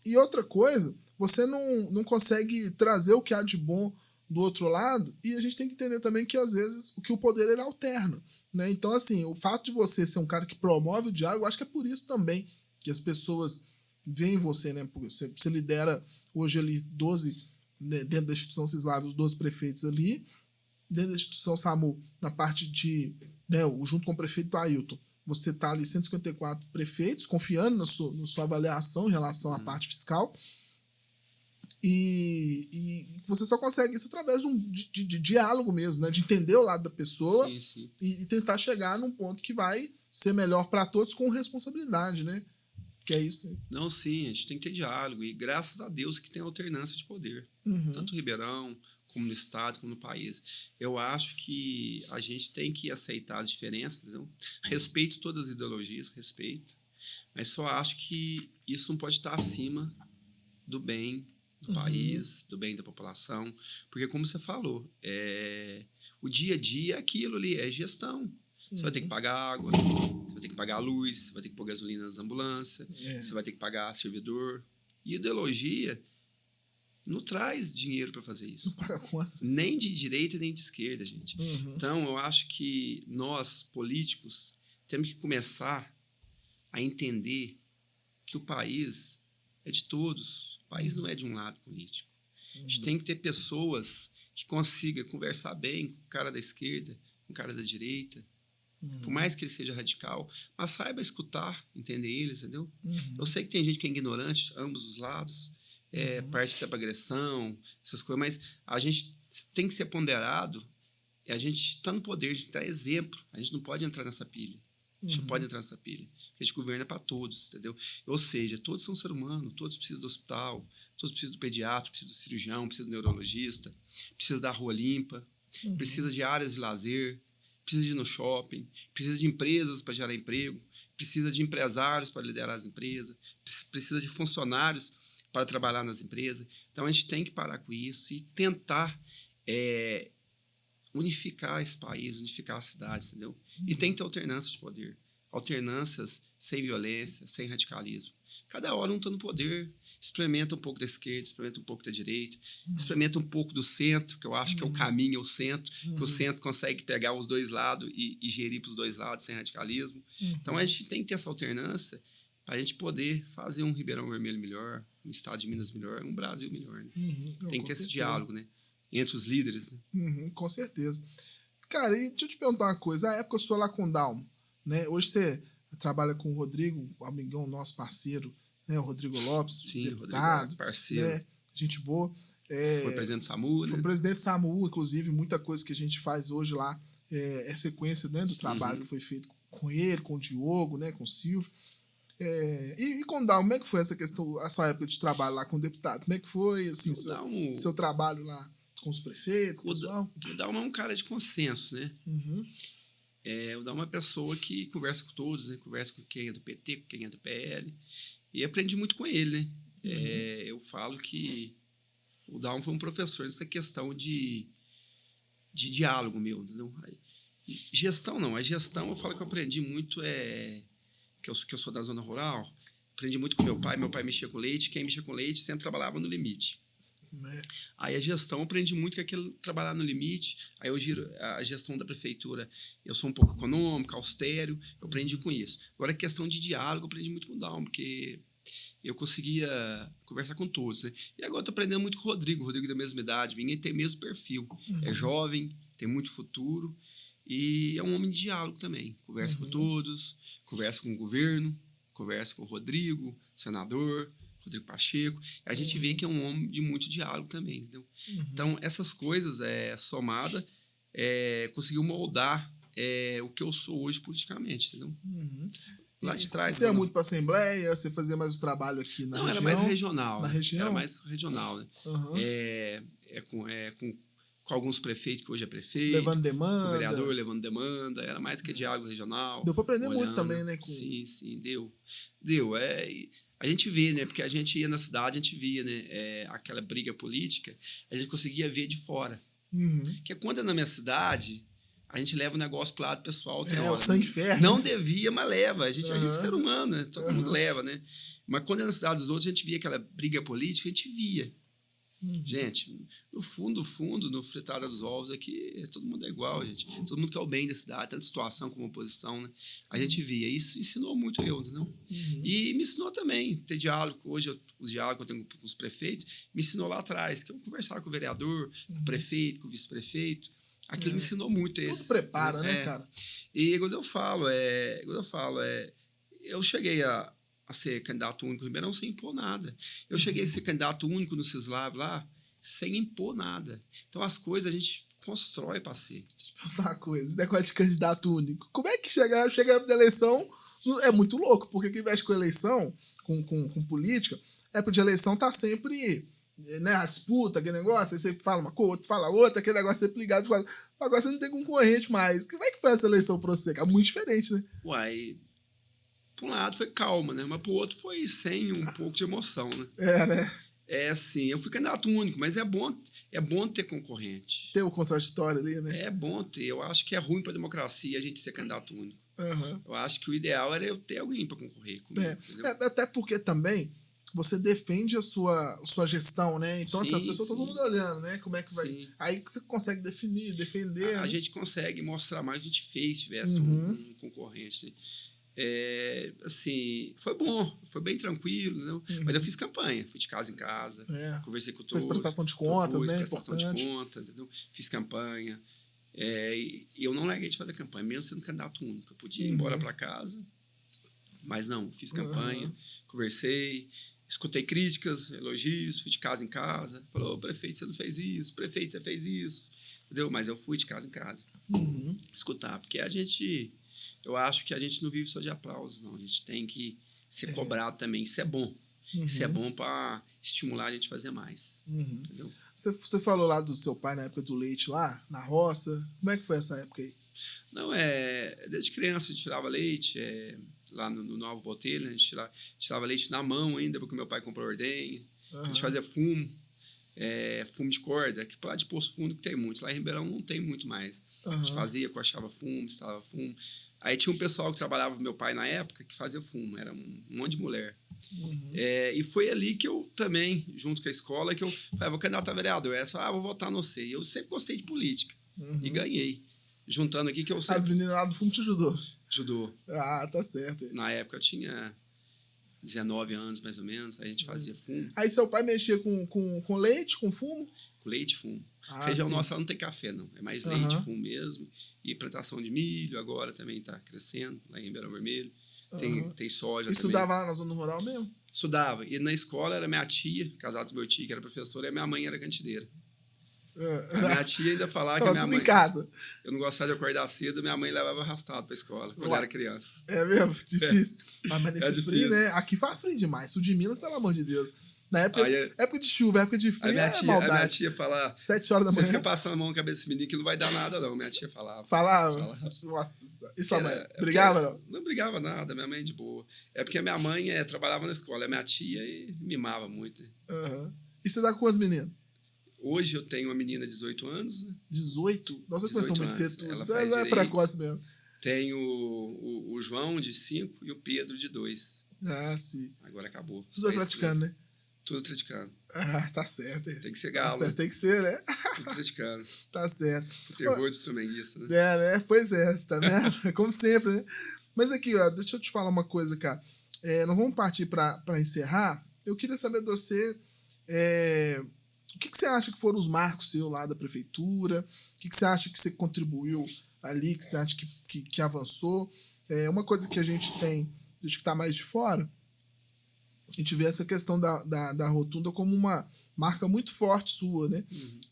[SPEAKER 1] E outra coisa, você não consegue trazer o que há de bom do outro lado, e a gente tem que entender também que, às vezes, o poder ele alterna, né? Então, assim, o fato de você ser um cara que promove o diálogo, acho que é por isso também que as pessoas veem você, né? Porque você lidera hoje ali 12, né, dentro da instituição Cislave, os 12 prefeitos ali, dentro da instituição SAMU, na parte de, né, junto com o prefeito Ailton, você está ali 154 prefeitos, confiando na sua avaliação em relação à parte fiscal, e você só consegue isso através de diálogo mesmo, né? De entender o lado da pessoa.
[SPEAKER 2] Sim.
[SPEAKER 1] E tentar chegar num ponto que vai ser melhor para todos com responsabilidade, né? Que é isso.
[SPEAKER 2] Não, sim, a gente tem que ter diálogo, e graças a Deus que tem alternância de poder. Tanto Ribeirão, como no estado, como no país. Eu acho que a gente tem que aceitar as diferenças, entendeu? Respeito todas as ideologias, respeito, mas só acho que isso não pode estar acima do bem do país, do bem da população, porque, como você falou, o dia a dia é aquilo ali, é gestão. Você vai ter que pagar água, você vai ter que pagar a luz, você vai ter que pôr gasolina nas ambulâncias, você vai ter que pagar servidor. E ideologia não traz dinheiro para fazer isso.
[SPEAKER 1] Não paga conta.
[SPEAKER 2] Nem de direita, nem de esquerda, gente. Então, eu acho que nós, políticos, temos que começar a entender que o país é de todos. O país não é de um lado político. A gente tem que ter pessoas que consigam conversar bem com o cara da esquerda, com o cara da direita, por mais que ele seja radical, mas saiba escutar, entender eles, entendeu? Eu sei que tem gente que é ignorante, ambos os lados, parte até para agressão, essas coisas, mas a gente tem que ser ponderado, e a gente está no poder de dar exemplo, a gente não pode entrar nessa pilha. A gente não pode entrar nessa pilha. A gente governa para todos, entendeu? Ou seja, todos são ser humano, todos precisam do hospital, todos precisam do pediatra, precisam do cirurgião, precisam do neurologista, precisam da rua limpa, precisa de áreas de lazer, precisa de ir no shopping, precisa de empresas para gerar emprego, precisa de empresários para liderar as empresas, precisa de funcionários para trabalhar nas empresas. Então, a gente tem que parar com isso e tentar unificar esse país, unificar as cidades, entendeu? E tem que ter alternância de poder. Alternâncias sem violência, sem radicalismo. Cada hora um está no poder, experimenta um pouco da esquerda, experimenta um pouco da direita, experimenta um pouco do centro, que eu acho que é o caminho, é o centro, que o centro consegue pegar os dois lados e gerir para os dois lados sem radicalismo. Então, a gente tem que ter essa alternância para a gente poder fazer um Ribeirão Vermelho melhor, um estado de Minas melhor, um Brasil melhor. Né? Tem que ter esse diálogo, né? Entre os líderes. Né?
[SPEAKER 1] Com certeza. Cara, e deixa eu te perguntar uma coisa. A época sua lá com o Dalmo, né? Hoje você trabalha com o Rodrigo, um amigão nosso, parceiro, né? O Rodrigo Lopes,
[SPEAKER 2] sim,
[SPEAKER 1] deputado.
[SPEAKER 2] Rodrigo, parceiro.
[SPEAKER 1] Né? Gente boa.
[SPEAKER 2] Foi presidente do SAMU, né?
[SPEAKER 1] Foi presidente do SAMU, inclusive, muita coisa que a gente faz hoje lá é sequência, né, do trabalho que foi feito com ele, com o Diogo, né, com o Silvio. E com o Dalmo, como é que foi essa questão, a sua época de trabalho lá com o deputado? Como é que foi, assim, seu trabalho lá com os prefeitos, com o pessoal?
[SPEAKER 2] O Dalmo é um cara de consenso, né? O Dalmo é uma pessoa que conversa com todos, né? Conversa com quem é do PT, com quem é do PL. E aprendi muito com ele, né? Eu falo que o Dalmo foi um professor nessa questão de diálogo meu, entendeu? Gestão não. A gestão eu falo que eu aprendi muito, que eu sou da zona rural, aprendi muito com meu pai. Meu pai mexia com leite, quem mexia com leite sempre trabalhava no limite. Aí a gestão, eu aprendi muito que aquilo trabalhar no limite. Aí eu giro a gestão da prefeitura, eu sou um pouco econômico, austero, eu aprendi com isso. Agora a questão de diálogo, eu aprendi muito com o Dalmo, porque eu conseguia conversar com todos, né? E agora eu tô aprendendo muito com o Rodrigo da mesma idade, minha, tem o mesmo perfil. É jovem, tem muito futuro e é um homem de diálogo também. Conversa com todos, conversa com o governo, conversa com o Rodrigo, senador, Rodrigo Pacheco. A gente vê que é um homem de muito diálogo também, entendeu? Então, essas coisas somadas conseguiu moldar o que eu sou hoje politicamente, entendeu? Lá de trás.
[SPEAKER 1] Você ia muito para a Assembleia? Você fazia mais o trabalho aqui na região?
[SPEAKER 2] Não, era mais regional.
[SPEAKER 1] Na região?
[SPEAKER 2] Era mais regional, né? Com alguns prefeitos, que hoje é prefeito.
[SPEAKER 1] Levando demanda.
[SPEAKER 2] Com o vereador levando demanda. Era mais que diálogo regional.
[SPEAKER 1] Deu para aprender muito também, né?
[SPEAKER 2] Sim, deu. A gente vê, né? Porque a gente ia na cidade, a gente via, né? Aquela briga política, a gente conseguia ver de fora. Porque quando é na minha cidade, a gente leva o negócio pro lado pessoal.
[SPEAKER 1] O sangue ferve.
[SPEAKER 2] Não devia, mas leva. A gente é ser humano, né? Todo mundo leva, né? Mas quando é na cidade dos outros, a gente via aquela briga política, a gente via. Gente, no fundo, no fritada dos ovos aqui, todo mundo é igual, gente. Todo mundo quer o bem da cidade, tanto situação como oposição, né? A gente via. Isso ensinou muito eu, entendeu? E me ensinou também ter diálogo. Hoje, os diálogos que eu tenho com os prefeitos, me ensinou lá atrás, que eu conversava com o vereador, com o prefeito, com o vice-prefeito. Aquilo me ensinou muito.
[SPEAKER 1] Tudo prepara, né, cara?
[SPEAKER 2] E igual eu falo, eu cheguei a ser candidato único no Ribeirão sem impor nada. Eu cheguei a ser candidato único no Cislav lá sem impor nada. Então, as coisas a gente constrói para ser.
[SPEAKER 1] Deixa eu perguntar uma coisa. Esse negócio de candidato único. Como é que chega da eleição? É muito louco, porque quem mexe com eleição, com política, época de eleição tá sempre... Né, a disputa, aquele negócio, aí você fala uma coisa, outro fala outra, aquele negócio sempre ligado. Agora você não tem concorrente mais. Como é que foi essa eleição pra você? É muito diferente, né?
[SPEAKER 2] Por um lado foi calma, né? Mas pro outro foi sem um pouco de emoção, né?
[SPEAKER 1] Né?
[SPEAKER 2] Assim, eu fui candidato único, mas é bom ter concorrente.
[SPEAKER 1] Ter o contraditório ali, né?
[SPEAKER 2] É bom ter. Eu acho que é ruim pra democracia a gente ser candidato único. Eu acho que o ideal era eu ter alguém pra concorrer comigo.
[SPEAKER 1] Até porque também você defende a sua gestão, né? Então, essas pessoas estão todo mundo olhando, né? Como é que vai... Sim. Aí você consegue defender.
[SPEAKER 2] A gente consegue mostrar mais o que a gente fez se tivesse um concorrente, né? Assim, foi bom, foi bem tranquilo, né? Mas eu fiz campanha, fui de casa em casa, conversei com todos.
[SPEAKER 1] Fez prestação de contas, né?
[SPEAKER 2] Prestação de contas, entendeu? Fiz campanha. E eu não larguei de fazer campanha, mesmo sendo candidato único. Eu podia ir embora para casa, mas não, fiz campanha, conversei, escutei críticas, elogios, fui de casa em casa. Falou, prefeito, você não fez isso, prefeito, você fez isso. Entendeu? Mas eu fui de casa em casa. Escutar, porque eu acho que a gente não vive só de aplausos, não. A gente tem que ser cobrado também, isso é bom. Isso é bom para estimular a gente a fazer mais. Entendeu?
[SPEAKER 1] Você falou lá do seu pai na época do leite lá, na roça. Como é que foi essa época aí?
[SPEAKER 2] Não, desde criança a gente tirava leite, lá no Novo Botelho, né, a gente tirava leite na mão ainda, porque meu pai comprou ordenha. A gente fazia fumo, fumo de corda, que lá de Poço Fundo que tem muito. Lá em Ribeirão não tem muito mais. A gente fazia, coachava fumo, instalava fumo. Aí tinha um pessoal que trabalhava com meu pai na época que fazia fumo, era um monte de mulher. E foi ali que eu também, junto com a escola, que eu falei, vou candidatar a vereador. Aí vou votar no você. E eu sempre gostei de política. E ganhei. Juntando aqui que eu sempre...
[SPEAKER 1] As meninas lá do fumo te ajudou?
[SPEAKER 2] Ajudou.
[SPEAKER 1] Ah, tá certo.
[SPEAKER 2] Na época eu tinha 19 anos, mais ou menos. Aí a gente fazia fumo.
[SPEAKER 1] Aí seu pai mexia com leite, com fumo?
[SPEAKER 2] Com leite e fumo. A região nossa não tem café, não. É mais leite, fumo mesmo. E plantação de milho agora também está crescendo, lá em Ribeirão Vermelho. Tem soja
[SPEAKER 1] Estudava
[SPEAKER 2] também.
[SPEAKER 1] lá na zona rural mesmo?
[SPEAKER 2] Estudava. E na escola era minha tia, casada com meu tio, que era professora, e a minha mãe era cantineira. A minha tia ainda falava que a minha mãe...
[SPEAKER 1] em casa.
[SPEAKER 2] Eu não gostava de acordar cedo, minha mãe levava arrastado pra escola, quando eu era criança.
[SPEAKER 1] É mesmo? Difícil. Mas nesse frio,
[SPEAKER 2] difícil.
[SPEAKER 1] né? Aqui faz frio demais. Sul de Minas, pelo amor de Deus. Na época de chuva, época de frio,
[SPEAKER 2] a minha tia falava...
[SPEAKER 1] 7 horas da manhã.
[SPEAKER 2] Você fica passando a mão na cabeça desse menino que não vai dar nada, não. Minha tia falava.
[SPEAKER 1] Falava? Nossa. E sua mãe? Brigava, não?
[SPEAKER 2] Não brigava nada, minha mãe é de boa. É porque a minha mãe trabalhava na escola, a minha tia e mimava muito.
[SPEAKER 1] E você dá com as meninas?
[SPEAKER 2] Hoje eu tenho uma menina de 18 anos.
[SPEAKER 1] 18? Nossa, começou muito cedo. Você é precoce mesmo.
[SPEAKER 2] Tenho o João, de 5, e o Pedro, de 2.
[SPEAKER 1] Ah, sim.
[SPEAKER 2] Agora acabou.
[SPEAKER 1] Tudo atleticano, né?
[SPEAKER 2] Tudo atleticano.
[SPEAKER 1] Ah, tá certo.
[SPEAKER 2] Tem que ser galo.
[SPEAKER 1] Tá certo, tem que ser, né?
[SPEAKER 2] Tudo atleticano.
[SPEAKER 1] Tá certo.
[SPEAKER 2] O terror dos flamenguistas, né?
[SPEAKER 1] Né? Pois é, tá vendo? Como sempre, né? Mas aqui, ó, deixa eu te falar uma coisa, cara. Nós vamos partir pra encerrar. Eu queria saber de você... O que você acha que foram os marcos seus lá da prefeitura? O que você acha que você contribuiu ali, que você acha que avançou? Uma coisa que a gente tem, desde que está mais de fora, a gente vê essa questão da rotunda como uma marca muito forte sua, né?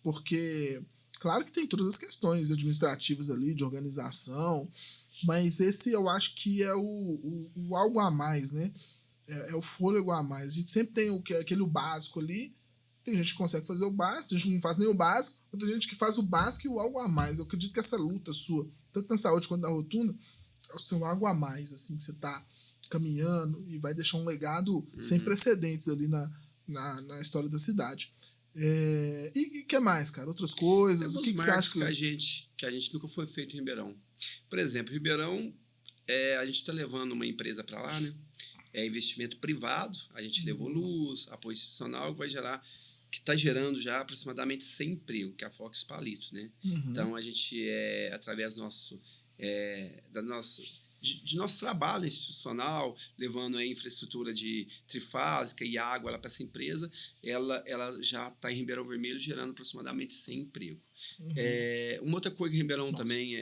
[SPEAKER 1] Porque, claro que tem todas as questões administrativas ali, de organização, mas esse eu acho que é o algo a mais, né? É o fôlego a mais. A gente sempre tem aquele básico ali. Tem gente que consegue fazer o básico, tem gente que não faz nem o básico, tem gente que faz o básico e o algo a mais. Eu acredito que essa luta sua, tanto na saúde quanto na rotunda, é o seu algo a mais, assim, que você tá caminhando e vai deixar um legado sem precedentes ali na história da cidade. E o que mais, cara? Outras coisas? O que você acha
[SPEAKER 2] que a gente nunca foi feito em Ribeirão? Por exemplo, Ribeirão, a gente está levando uma empresa para lá, né? Investimento privado, a gente levou luz, apoio institucional, que está gerando já aproximadamente 100 empregos, que é a Fox Palito, né? Então, a gente, através do nosso trabalho institucional, levando a infraestrutura de trifásica e água para essa empresa, ela já está em Ribeirão Vermelho gerando aproximadamente 100 empregos. Uma outra coisa que Ribeirão também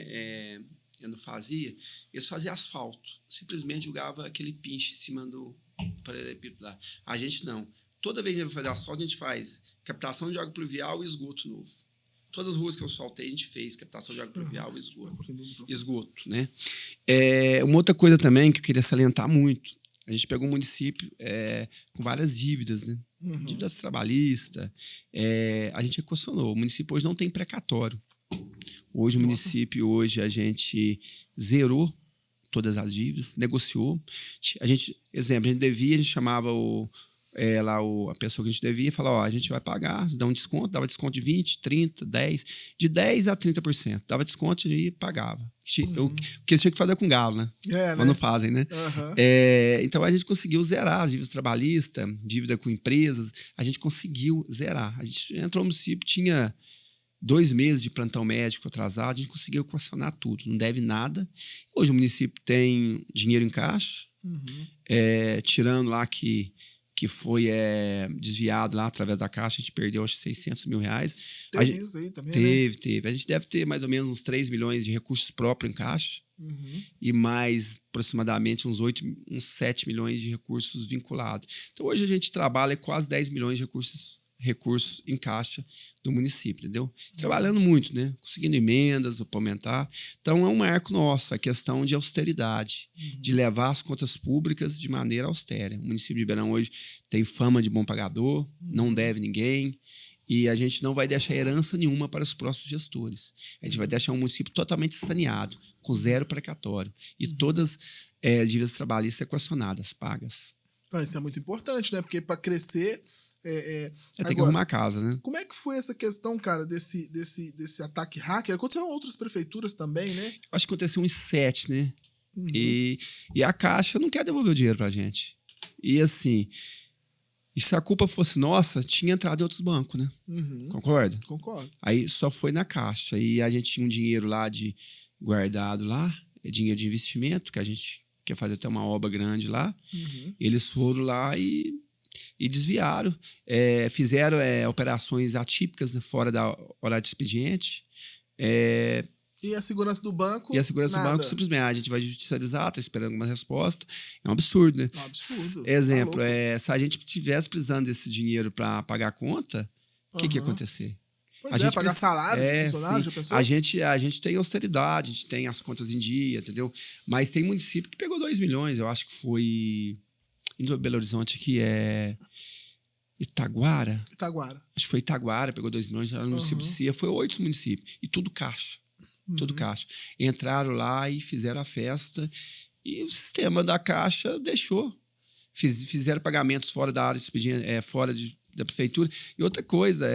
[SPEAKER 2] eu não fazia, eles faziam asfalto. Simplesmente jogava aquele pinche em cima do paralelepípedo lá. A gente não. Toda vez que a gente vai fazer asfalto, a gente faz captação de água pluvial e esgoto novo. Todas as ruas que eu asfaltei, a gente fez captação de água pluvial e esgoto, né? Uma outra coisa também que eu queria salientar muito, a gente pegou um município com várias dívidas, né? Dívidas trabalhistas. A gente equacionou. O município hoje não tem precatório. Hoje, o município, a gente zerou todas as dívidas, negociou. A gente devia, a gente chamava a pessoa que a gente devia e falava, a gente vai pagar, dá um desconto, dava desconto de 20%, 30%, 10%, de 10% a 30%. Dava desconto e pagava. O que eles tinham que fazer com galo, né? Mas não fazem, né? Então, a gente conseguiu zerar as dívidas trabalhistas, dívida com empresas, a gente conseguiu zerar. A gente entrou no município, tinha 2 meses de plantão médico atrasado, a gente conseguiu equacionar tudo, não deve nada. Hoje o município tem dinheiro em caixa, tirando lá que foi desviado lá através da Caixa, a gente perdeu acho 600 mil reais.
[SPEAKER 1] Teve isso aí também,
[SPEAKER 2] Teve. A gente deve ter mais ou menos uns 3 milhões de recursos próprios em caixa e mais aproximadamente uns 7 milhões de recursos vinculados. Então hoje a gente trabalha quase 10 milhões de recursos recursos em caixa do município, entendeu? Trabalhando muito, né? Conseguindo emendas para aumentar. Então, é um marco nosso, a questão de austeridade, de levar as contas públicas de maneira austera. O município de Ribeirão hoje tem fama de bom pagador, não deve ninguém, e a gente não vai deixar herança nenhuma para os próximos gestores. A gente vai deixar um município totalmente saneado, com zero precatório, e todas as dívidas trabalhistas equacionadas, pagas.
[SPEAKER 1] Ah, isso é muito importante, né? Porque para crescer...
[SPEAKER 2] Tem que arrumar casa, né?
[SPEAKER 1] Como é que foi essa questão, cara, desse ataque hacker? Aconteceu em outras prefeituras também, né?
[SPEAKER 2] Acho que aconteceu uns 7, né? E a Caixa não quer devolver o dinheiro pra gente. E assim, e se a culpa fosse nossa, tinha entrado em outros bancos, né? Concorda?
[SPEAKER 1] Concordo.
[SPEAKER 2] Aí só foi na Caixa. E a gente tinha um dinheiro lá guardado lá, dinheiro de investimento, que a gente quer fazer até uma obra grande lá. Eles foram lá e desviaram, fizeram operações atípicas, né, fora da hora de expediente.
[SPEAKER 1] E a segurança do banco?
[SPEAKER 2] E a segurança do banco, simplesmente, a gente vai judicializar, tá esperando uma resposta. É um absurdo, né?
[SPEAKER 1] É um absurdo.
[SPEAKER 2] Exemplo, se a gente tivesse precisando desse dinheiro para pagar a conta, o que ia acontecer?
[SPEAKER 1] Pois pagar salário de funcionário, já pensou?
[SPEAKER 2] A gente tem austeridade, a gente tem as contas em dia, entendeu? Mas tem município que pegou 2 milhões, eu acho que foi... Indo para Belo Horizonte, que é Itaguara. Acho que foi Itaguara, pegou 2 milhões, no município de Cia, foi 8 municípios. E tudo caixa. Tudo caixa. Entraram lá e fizeram a festa. E o sistema da Caixa deixou. Fizeram pagamentos fora da área de expediente, fora da prefeitura. E outra coisa,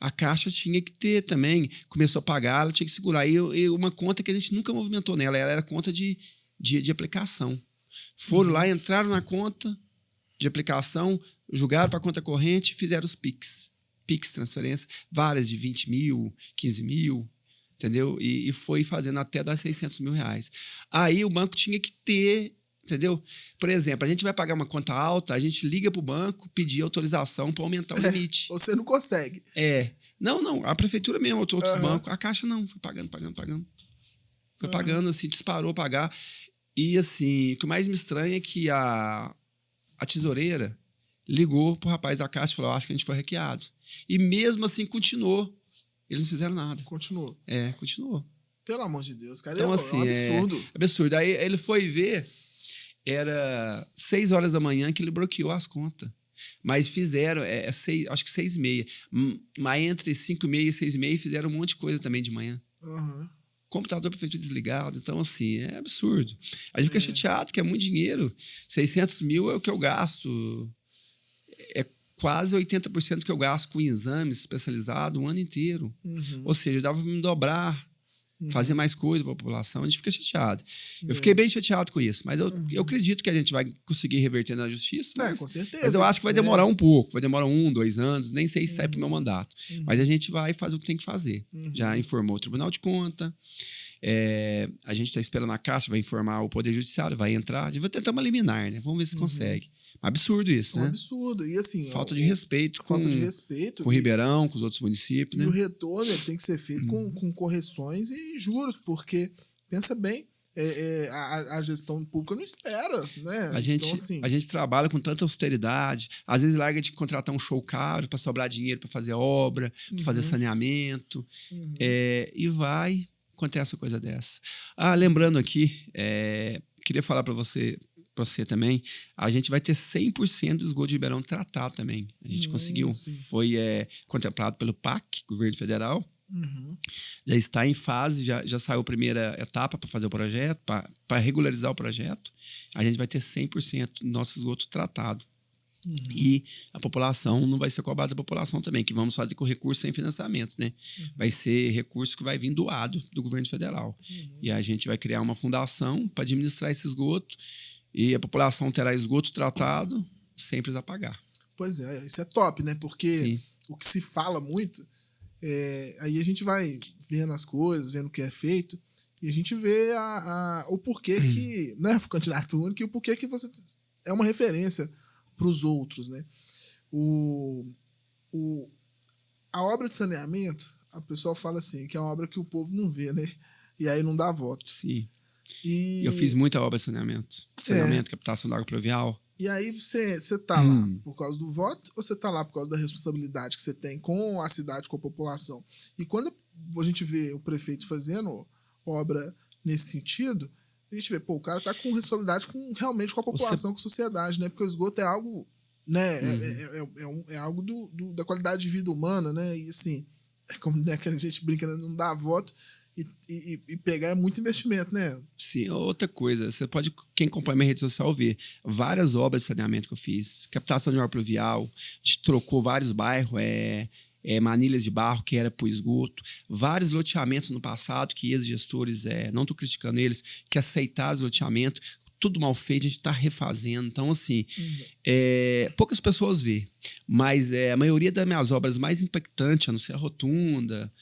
[SPEAKER 2] a Caixa tinha que ter também, começou a pagar, ela tinha que segurar. E uma conta que a gente nunca movimentou nela, ela era conta de aplicação. Foram lá, entraram na conta de aplicação, julgaram para a conta corrente e fizeram os PIX. PIX, transferência, várias de 20 mil, 15 mil, entendeu? E foi fazendo até dar 600 mil reais. Aí o banco tinha que ter, entendeu? Por exemplo, a gente vai pagar uma conta alta, a gente liga para o banco, pedir autorização para aumentar o limite.
[SPEAKER 1] Você não consegue.
[SPEAKER 2] Não, a prefeitura mesmo, outros bancos, a Caixa não, foi pagando. Foi pagando, assim, disparou a pagar. E, assim, o que mais me estranha é que a tesoureira ligou pro rapaz da Caixa e falou, acho que a gente foi hackeado. E mesmo assim, continuou. Eles não fizeram nada.
[SPEAKER 1] Continuou.
[SPEAKER 2] Continuou.
[SPEAKER 1] Pelo amor de Deus, cara.
[SPEAKER 2] Então, assim,
[SPEAKER 1] é um absurdo.
[SPEAKER 2] Absurdo. Aí ele foi ver, era 6 horas da manhã que ele bloqueou as contas. Mas fizeram, acho que 6h30. Mas entre 5h30 e 6h30 fizeram um monte de coisa também de manhã. Computador prefeitura desligado. Então, assim, é absurdo. A gente fica chateado, que é muito dinheiro. 600 mil é o que eu gasto. É quase 80% que eu gasto com exames especializados o ano inteiro. Ou seja, dava para me dobrar, fazer mais coisa para a população. A gente fica chateado. Eu fiquei bem chateado com isso. Mas eu acredito que a gente vai conseguir reverter na justiça.
[SPEAKER 1] Com certeza.
[SPEAKER 2] Mas eu acho que vai demorar um pouco. Vai demorar 1, 2 anos. Nem sei se sai para o meu mandato. Mas a gente vai fazer o que tem que fazer. Já informou o Tribunal de Contas. A gente está esperando a Caixa, vai informar o Poder Judiciário, vai entrar. A gente vai tentar uma liminar, né? Vamos ver se consegue. Absurdo isso, né?
[SPEAKER 1] Absurdo. E assim...
[SPEAKER 2] Falta de respeito com o Ribeirão, com os outros municípios, né?
[SPEAKER 1] E o retorno tem que ser feito com correções e juros, porque, pensa bem, a gestão pública não espera, né?
[SPEAKER 2] A gente trabalha com tanta austeridade, às vezes larga de contratar um show caro para sobrar dinheiro para fazer obra, para fazer saneamento, e acontece uma coisa dessa. Lembrando aqui, queria falar para você também, a gente vai ter 100% do esgoto de Ribeirão tratado também. A gente conseguiu, foi contemplado pelo PAC, governo federal. Já está em fase, já saiu a primeira etapa para fazer o projeto, para regularizar o projeto. A gente vai ter 100% do nosso esgoto tratado. E a população não vai ser cobrada da população também, que vamos fazer com recurso sem financiamento, né? Vai ser recurso que vai vir doado do governo federal. E a gente vai criar uma fundação para administrar esse esgoto e a população terá esgoto tratado sem precisar pagar.
[SPEAKER 1] Pois é, isso é top, né? Porque o que se fala muito, aí a gente vai vendo as coisas, vendo o que é feito, e a gente vê o porquê que, né, o candidato único, e o porquê que você é uma referência para os outros, né? A obra de saneamento, a pessoa fala assim, que é uma obra que o povo não vê, né? E aí não dá voto.
[SPEAKER 2] Sim. E eu fiz muita obra de saneamento. Captação da água pluvial.
[SPEAKER 1] E aí você tá lá por causa do voto ou você tá lá por causa da responsabilidade que você tem com a cidade, com a população? E quando a gente vê o prefeito fazendo obra nesse sentido, a gente vê, pô, o cara tá com responsabilidade realmente com a população, com a sociedade, né? Porque o esgoto é algo, né? É algo da qualidade de vida humana, né? E assim, é como, né, que a gente brinca, né? Não dá voto e pegar é muito investimento, né?
[SPEAKER 2] Sim, outra coisa, você pode, quem acompanha minha rede social, ver várias obras de saneamento que eu fiz, captação de água pluvial, a gente trocou vários bairros, manilhas de barro que era para o esgoto, vários loteamentos no passado que ex-gestores, não estou criticando eles, que aceitaram os loteamentos, tudo mal feito, a gente está refazendo. Então, assim, poucas pessoas vê, mas a maioria das minhas obras mais impactantes, a não ser a rotunda,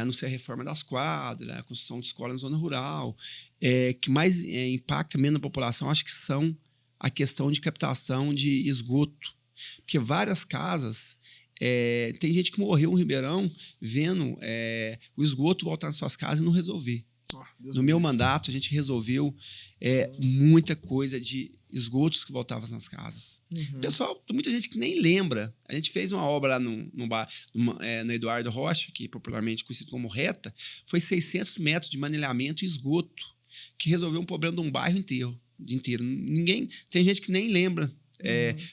[SPEAKER 2] a não ser a reforma das quadras, a construção de escola na zona rural, que mais impacta menos na população, acho que são a questão de captação de esgoto. Porque várias casas, tem gente que morreu em Ribeirão vendo o esgoto voltar nas suas casas e não resolver. No meu mandato, a gente resolveu muita coisa de esgotos que voltavam nas casas. Pessoal, tem muita gente que nem lembra. A gente fez uma obra lá no Eduardo Rocha, que popularmente conhecido como Reta, foi 600 metros de manilhamento e esgoto, que resolveu um problema de um bairro inteiro. Tem gente que nem lembra.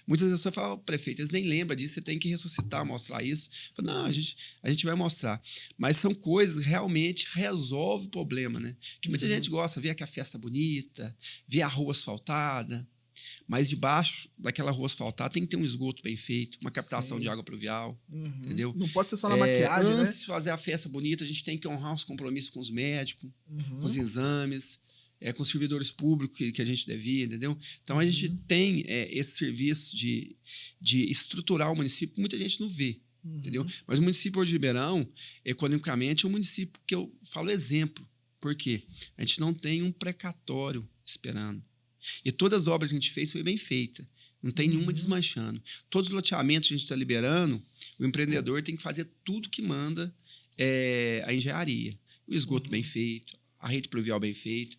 [SPEAKER 2] Muitas pessoas falam, prefeito, eles nem lembram disso, você tem que ressuscitar, mostrar isso. Falo, não, a gente vai mostrar. Mas são coisas que realmente resolvem o problema, né? Que muita gente gosta, vê que a festa bonita, vê a rua asfaltada, mas debaixo daquela rua asfaltada tem que ter um esgoto bem feito, uma captação de água pluvial, entendeu?
[SPEAKER 1] Não pode ser só na maquiagem, né?
[SPEAKER 2] Antes de fazer a festa bonita, a gente tem que honrar os compromissos com os médicos, com os exames, com os servidores públicos que a gente devia, entendeu? Então, a gente tem esse serviço de estruturar o município que muita gente não vê, entendeu? Mas o município de Ribeirão, economicamente, é um município que eu falo exemplo. Por quê? A gente não tem um precatório esperando. E todas as obras que a gente fez foi bem feita. Não tem nenhuma desmanchando. Todos os loteamentos que a gente está liberando, o empreendedor tem que fazer tudo que manda a engenharia. O esgoto bem feito, a rede pluvial bem feito,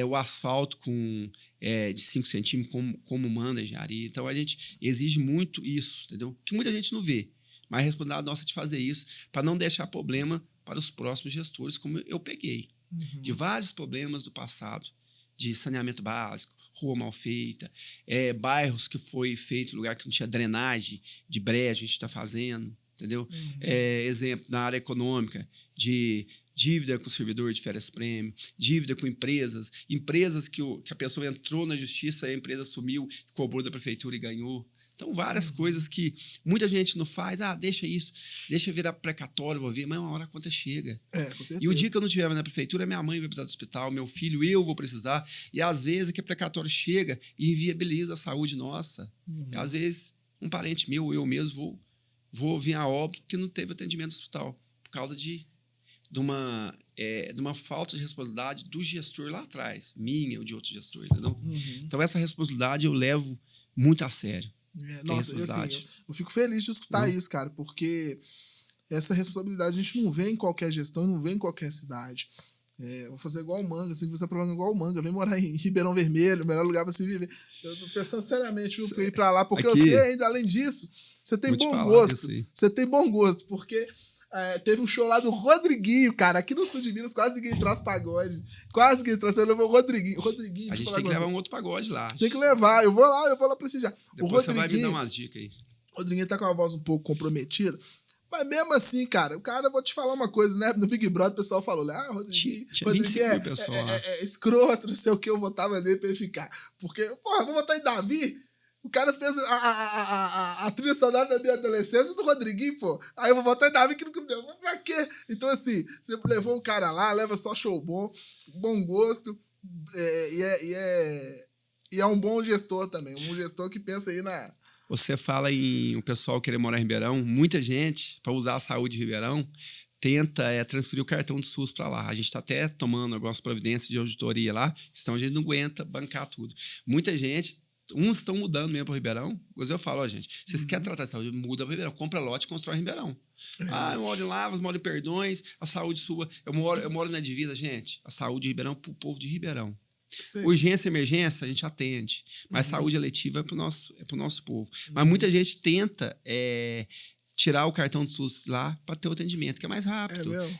[SPEAKER 2] o asfalto de 5 centímetros, como manda a engenharia. Então, a gente exige muito isso, entendeu? Que muita gente não vê. Mas a responsabilidade nossa é de fazer isso para não deixar problema para os próximos gestores, como eu peguei. De vários problemas do passado, de saneamento básico, rua mal feita, bairros que foi feito lugar que não tinha drenagem, de brecha, a gente está fazendo, entendeu? Exemplo, na área econômica, de dívida com o servidor de férias-prêmio, dívida com empresas que a pessoa entrou na justiça, a empresa sumiu, cobrou da prefeitura e ganhou. Então, várias coisas que muita gente não faz. Deixa isso, deixa virar precatório, vou ver, mas uma hora a conta chega.
[SPEAKER 1] Com certeza.
[SPEAKER 2] E o dia que eu não estiver na prefeitura, minha mãe vai precisar do hospital, meu filho, eu vou precisar. E às vezes é que o precatório chega e inviabiliza a saúde nossa. E, às vezes, um parente meu, eu mesmo, vou vir a óbito porque não teve atendimento no hospital, por causa de uma falta de responsabilidade do gestor lá atrás, minha ou de outro gestor, entendeu? Então, essa responsabilidade eu levo muito a sério.
[SPEAKER 1] Nossa, eu fico feliz de escutar isso, cara, porque essa responsabilidade a gente não vê em qualquer gestão, não vê em qualquer cidade. Vou fazer igual o Manga, assim, você é igual o Manga, vem morar em Ribeirão Vermelho, o melhor lugar pra se viver. Eu tô pensando seriamente pra ir pra lá, porque aqui, eu sei ainda, além disso, você tem bom gosto. Você tem bom gosto, porque teve um show lá do Rodriguinho, cara. Aqui no sul de Minas quase ninguém traz pagode. Quase ninguém traz. Você levou o Rodriguinho.
[SPEAKER 2] A gente tem que levar um outro pagode lá.
[SPEAKER 1] Tem que levar. Eu vou lá prestigiar.
[SPEAKER 2] Depois você vai me dar umas dicas aí.
[SPEAKER 1] O Rodriguinho tá com uma voz um pouco comprometida. Mas mesmo assim, cara, vou te falar uma coisa, né? No Big Brother o pessoal falou, Rodriguinho é escroto, não sei o que, eu votava nele pra ele ficar. Porque, porra, vou votar em Davi. O cara fez a trilha sonora da minha adolescência do Rodriguinho, pô. Aí eu vou votar em Davi que não deu. Pra quê? Então, assim, você levou um cara lá, leva só show bom gosto, e é um bom gestor também. Um gestor que pensa aí na...
[SPEAKER 2] Você fala em o pessoal querer morar em Ribeirão, muita gente, para usar a saúde de Ribeirão, tenta transferir o cartão de SUS para lá. A gente está até tomando algumas providências de auditoria lá, senão a gente não aguenta bancar tudo. Muita gente... Uns estão mudando mesmo para Ribeirão. Mas eu falo, gente, vocês querem tratar de saúde, muda para Ribeirão. Compra lote e constrói em Ribeirão. Eu moro em Lavras, moro em Perdões, a saúde sua. Eu moro na divisa, gente. A saúde de Ribeirão para o povo de Ribeirão.
[SPEAKER 1] Isso aí.
[SPEAKER 2] Urgência, emergência, a gente atende. Mas saúde eletiva é pro nosso povo. Mas muita gente tenta tirar o cartão do SUS lá para ter o atendimento, que é mais rápido.
[SPEAKER 1] mesmo?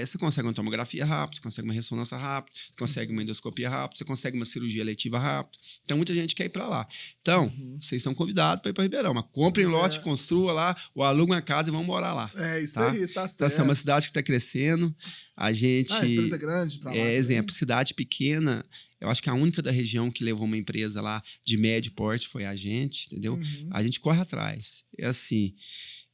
[SPEAKER 2] Você consegue uma tomografia rápida, você consegue uma ressonância rápida, você consegue uma endoscopia rápida, você consegue uma cirurgia eletiva rápida. Então, muita gente quer ir para lá. Então, vocês são convidados para ir para Ribeirão. Mas comprem lote, construa lá, ou alugam uma casa e vão morar lá.
[SPEAKER 1] É isso
[SPEAKER 2] tá?
[SPEAKER 1] aí, tá certo.
[SPEAKER 2] Então, assim, é uma cidade que está crescendo. A gente...
[SPEAKER 1] a empresa é grande pra lá.
[SPEAKER 2] exemplo, cidade pequena... Eu acho que a única da região que levou uma empresa lá de médio porte foi a gente, entendeu? A gente corre atrás. É assim...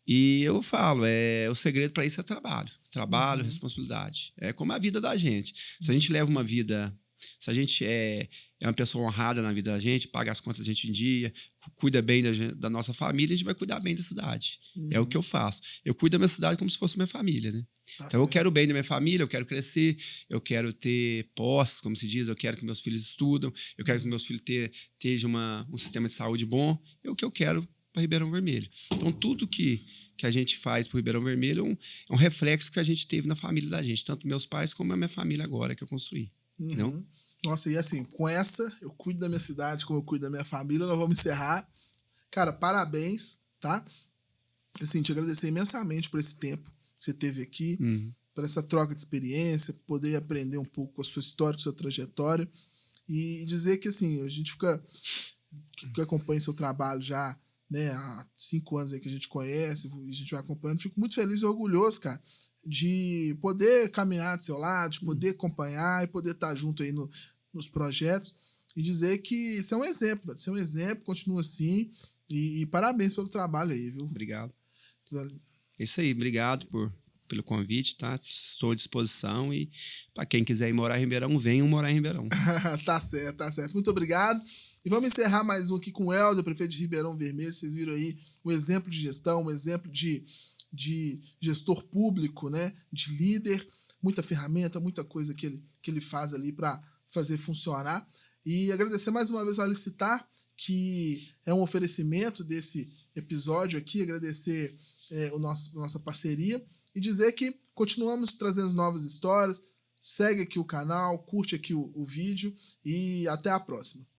[SPEAKER 2] E eu falo, o segredo para isso é trabalho. Trabalho, responsabilidade. É como a vida da gente. Se a gente leva uma vida... Se a gente é uma pessoa honrada na vida da gente, paga as contas da gente em dia, cuida bem da nossa família, a gente vai cuidar bem da cidade. É o que eu faço. Eu cuido da minha cidade como se fosse minha família, né? Então, eu quero o bem da minha família, eu quero crescer, eu quero ter posses, como se diz, eu quero que meus filhos estudam, eu quero que meus filhos tenham um sistema de saúde bom. É o que eu quero para Ribeirão Vermelho. Então, tudo que a gente faz para Ribeirão Vermelho é um reflexo que a gente teve na família da gente, tanto meus pais como a minha família agora que eu construí. Não?
[SPEAKER 1] Nossa, e assim, com essa, eu cuido da minha cidade, como eu cuido da minha família, nós vamos encerrar. Cara, parabéns, tá? Assim, te agradecer imensamente por esse tempo que você teve aqui, por essa troca de experiência, poder aprender um pouco com a sua história, com a sua trajetória, e dizer que, assim, a gente que acompanha seu trabalho já, né, há 5 anos aí que a gente conhece, a gente vai acompanhando, fico muito feliz e orgulhoso, cara, de poder caminhar do seu lado, de poder acompanhar e poder estar junto aí nos projetos e dizer que isso é um exemplo, velho. Isso é um exemplo, continua assim e parabéns pelo trabalho aí, viu?
[SPEAKER 2] Obrigado.
[SPEAKER 1] Velho.
[SPEAKER 2] É isso aí, obrigado pelo convite, tá? Estou à disposição e para quem quiser ir morar em Ribeirão, venham morar em Ribeirão.
[SPEAKER 1] Tá certo, tá certo. Muito obrigado. E vamos encerrar mais um aqui com o Helder, prefeito de Ribeirão Vermelho. Vocês viram aí um exemplo de gestão, um exemplo de gestor público, né? De líder, muita ferramenta, muita coisa que ele faz ali para fazer funcionar. E agradecer mais uma vez a Licitar, que é um oferecimento desse episódio aqui, agradecer nossa parceria e dizer que continuamos trazendo novas histórias. Segue aqui o canal, curte aqui o vídeo e até a próxima.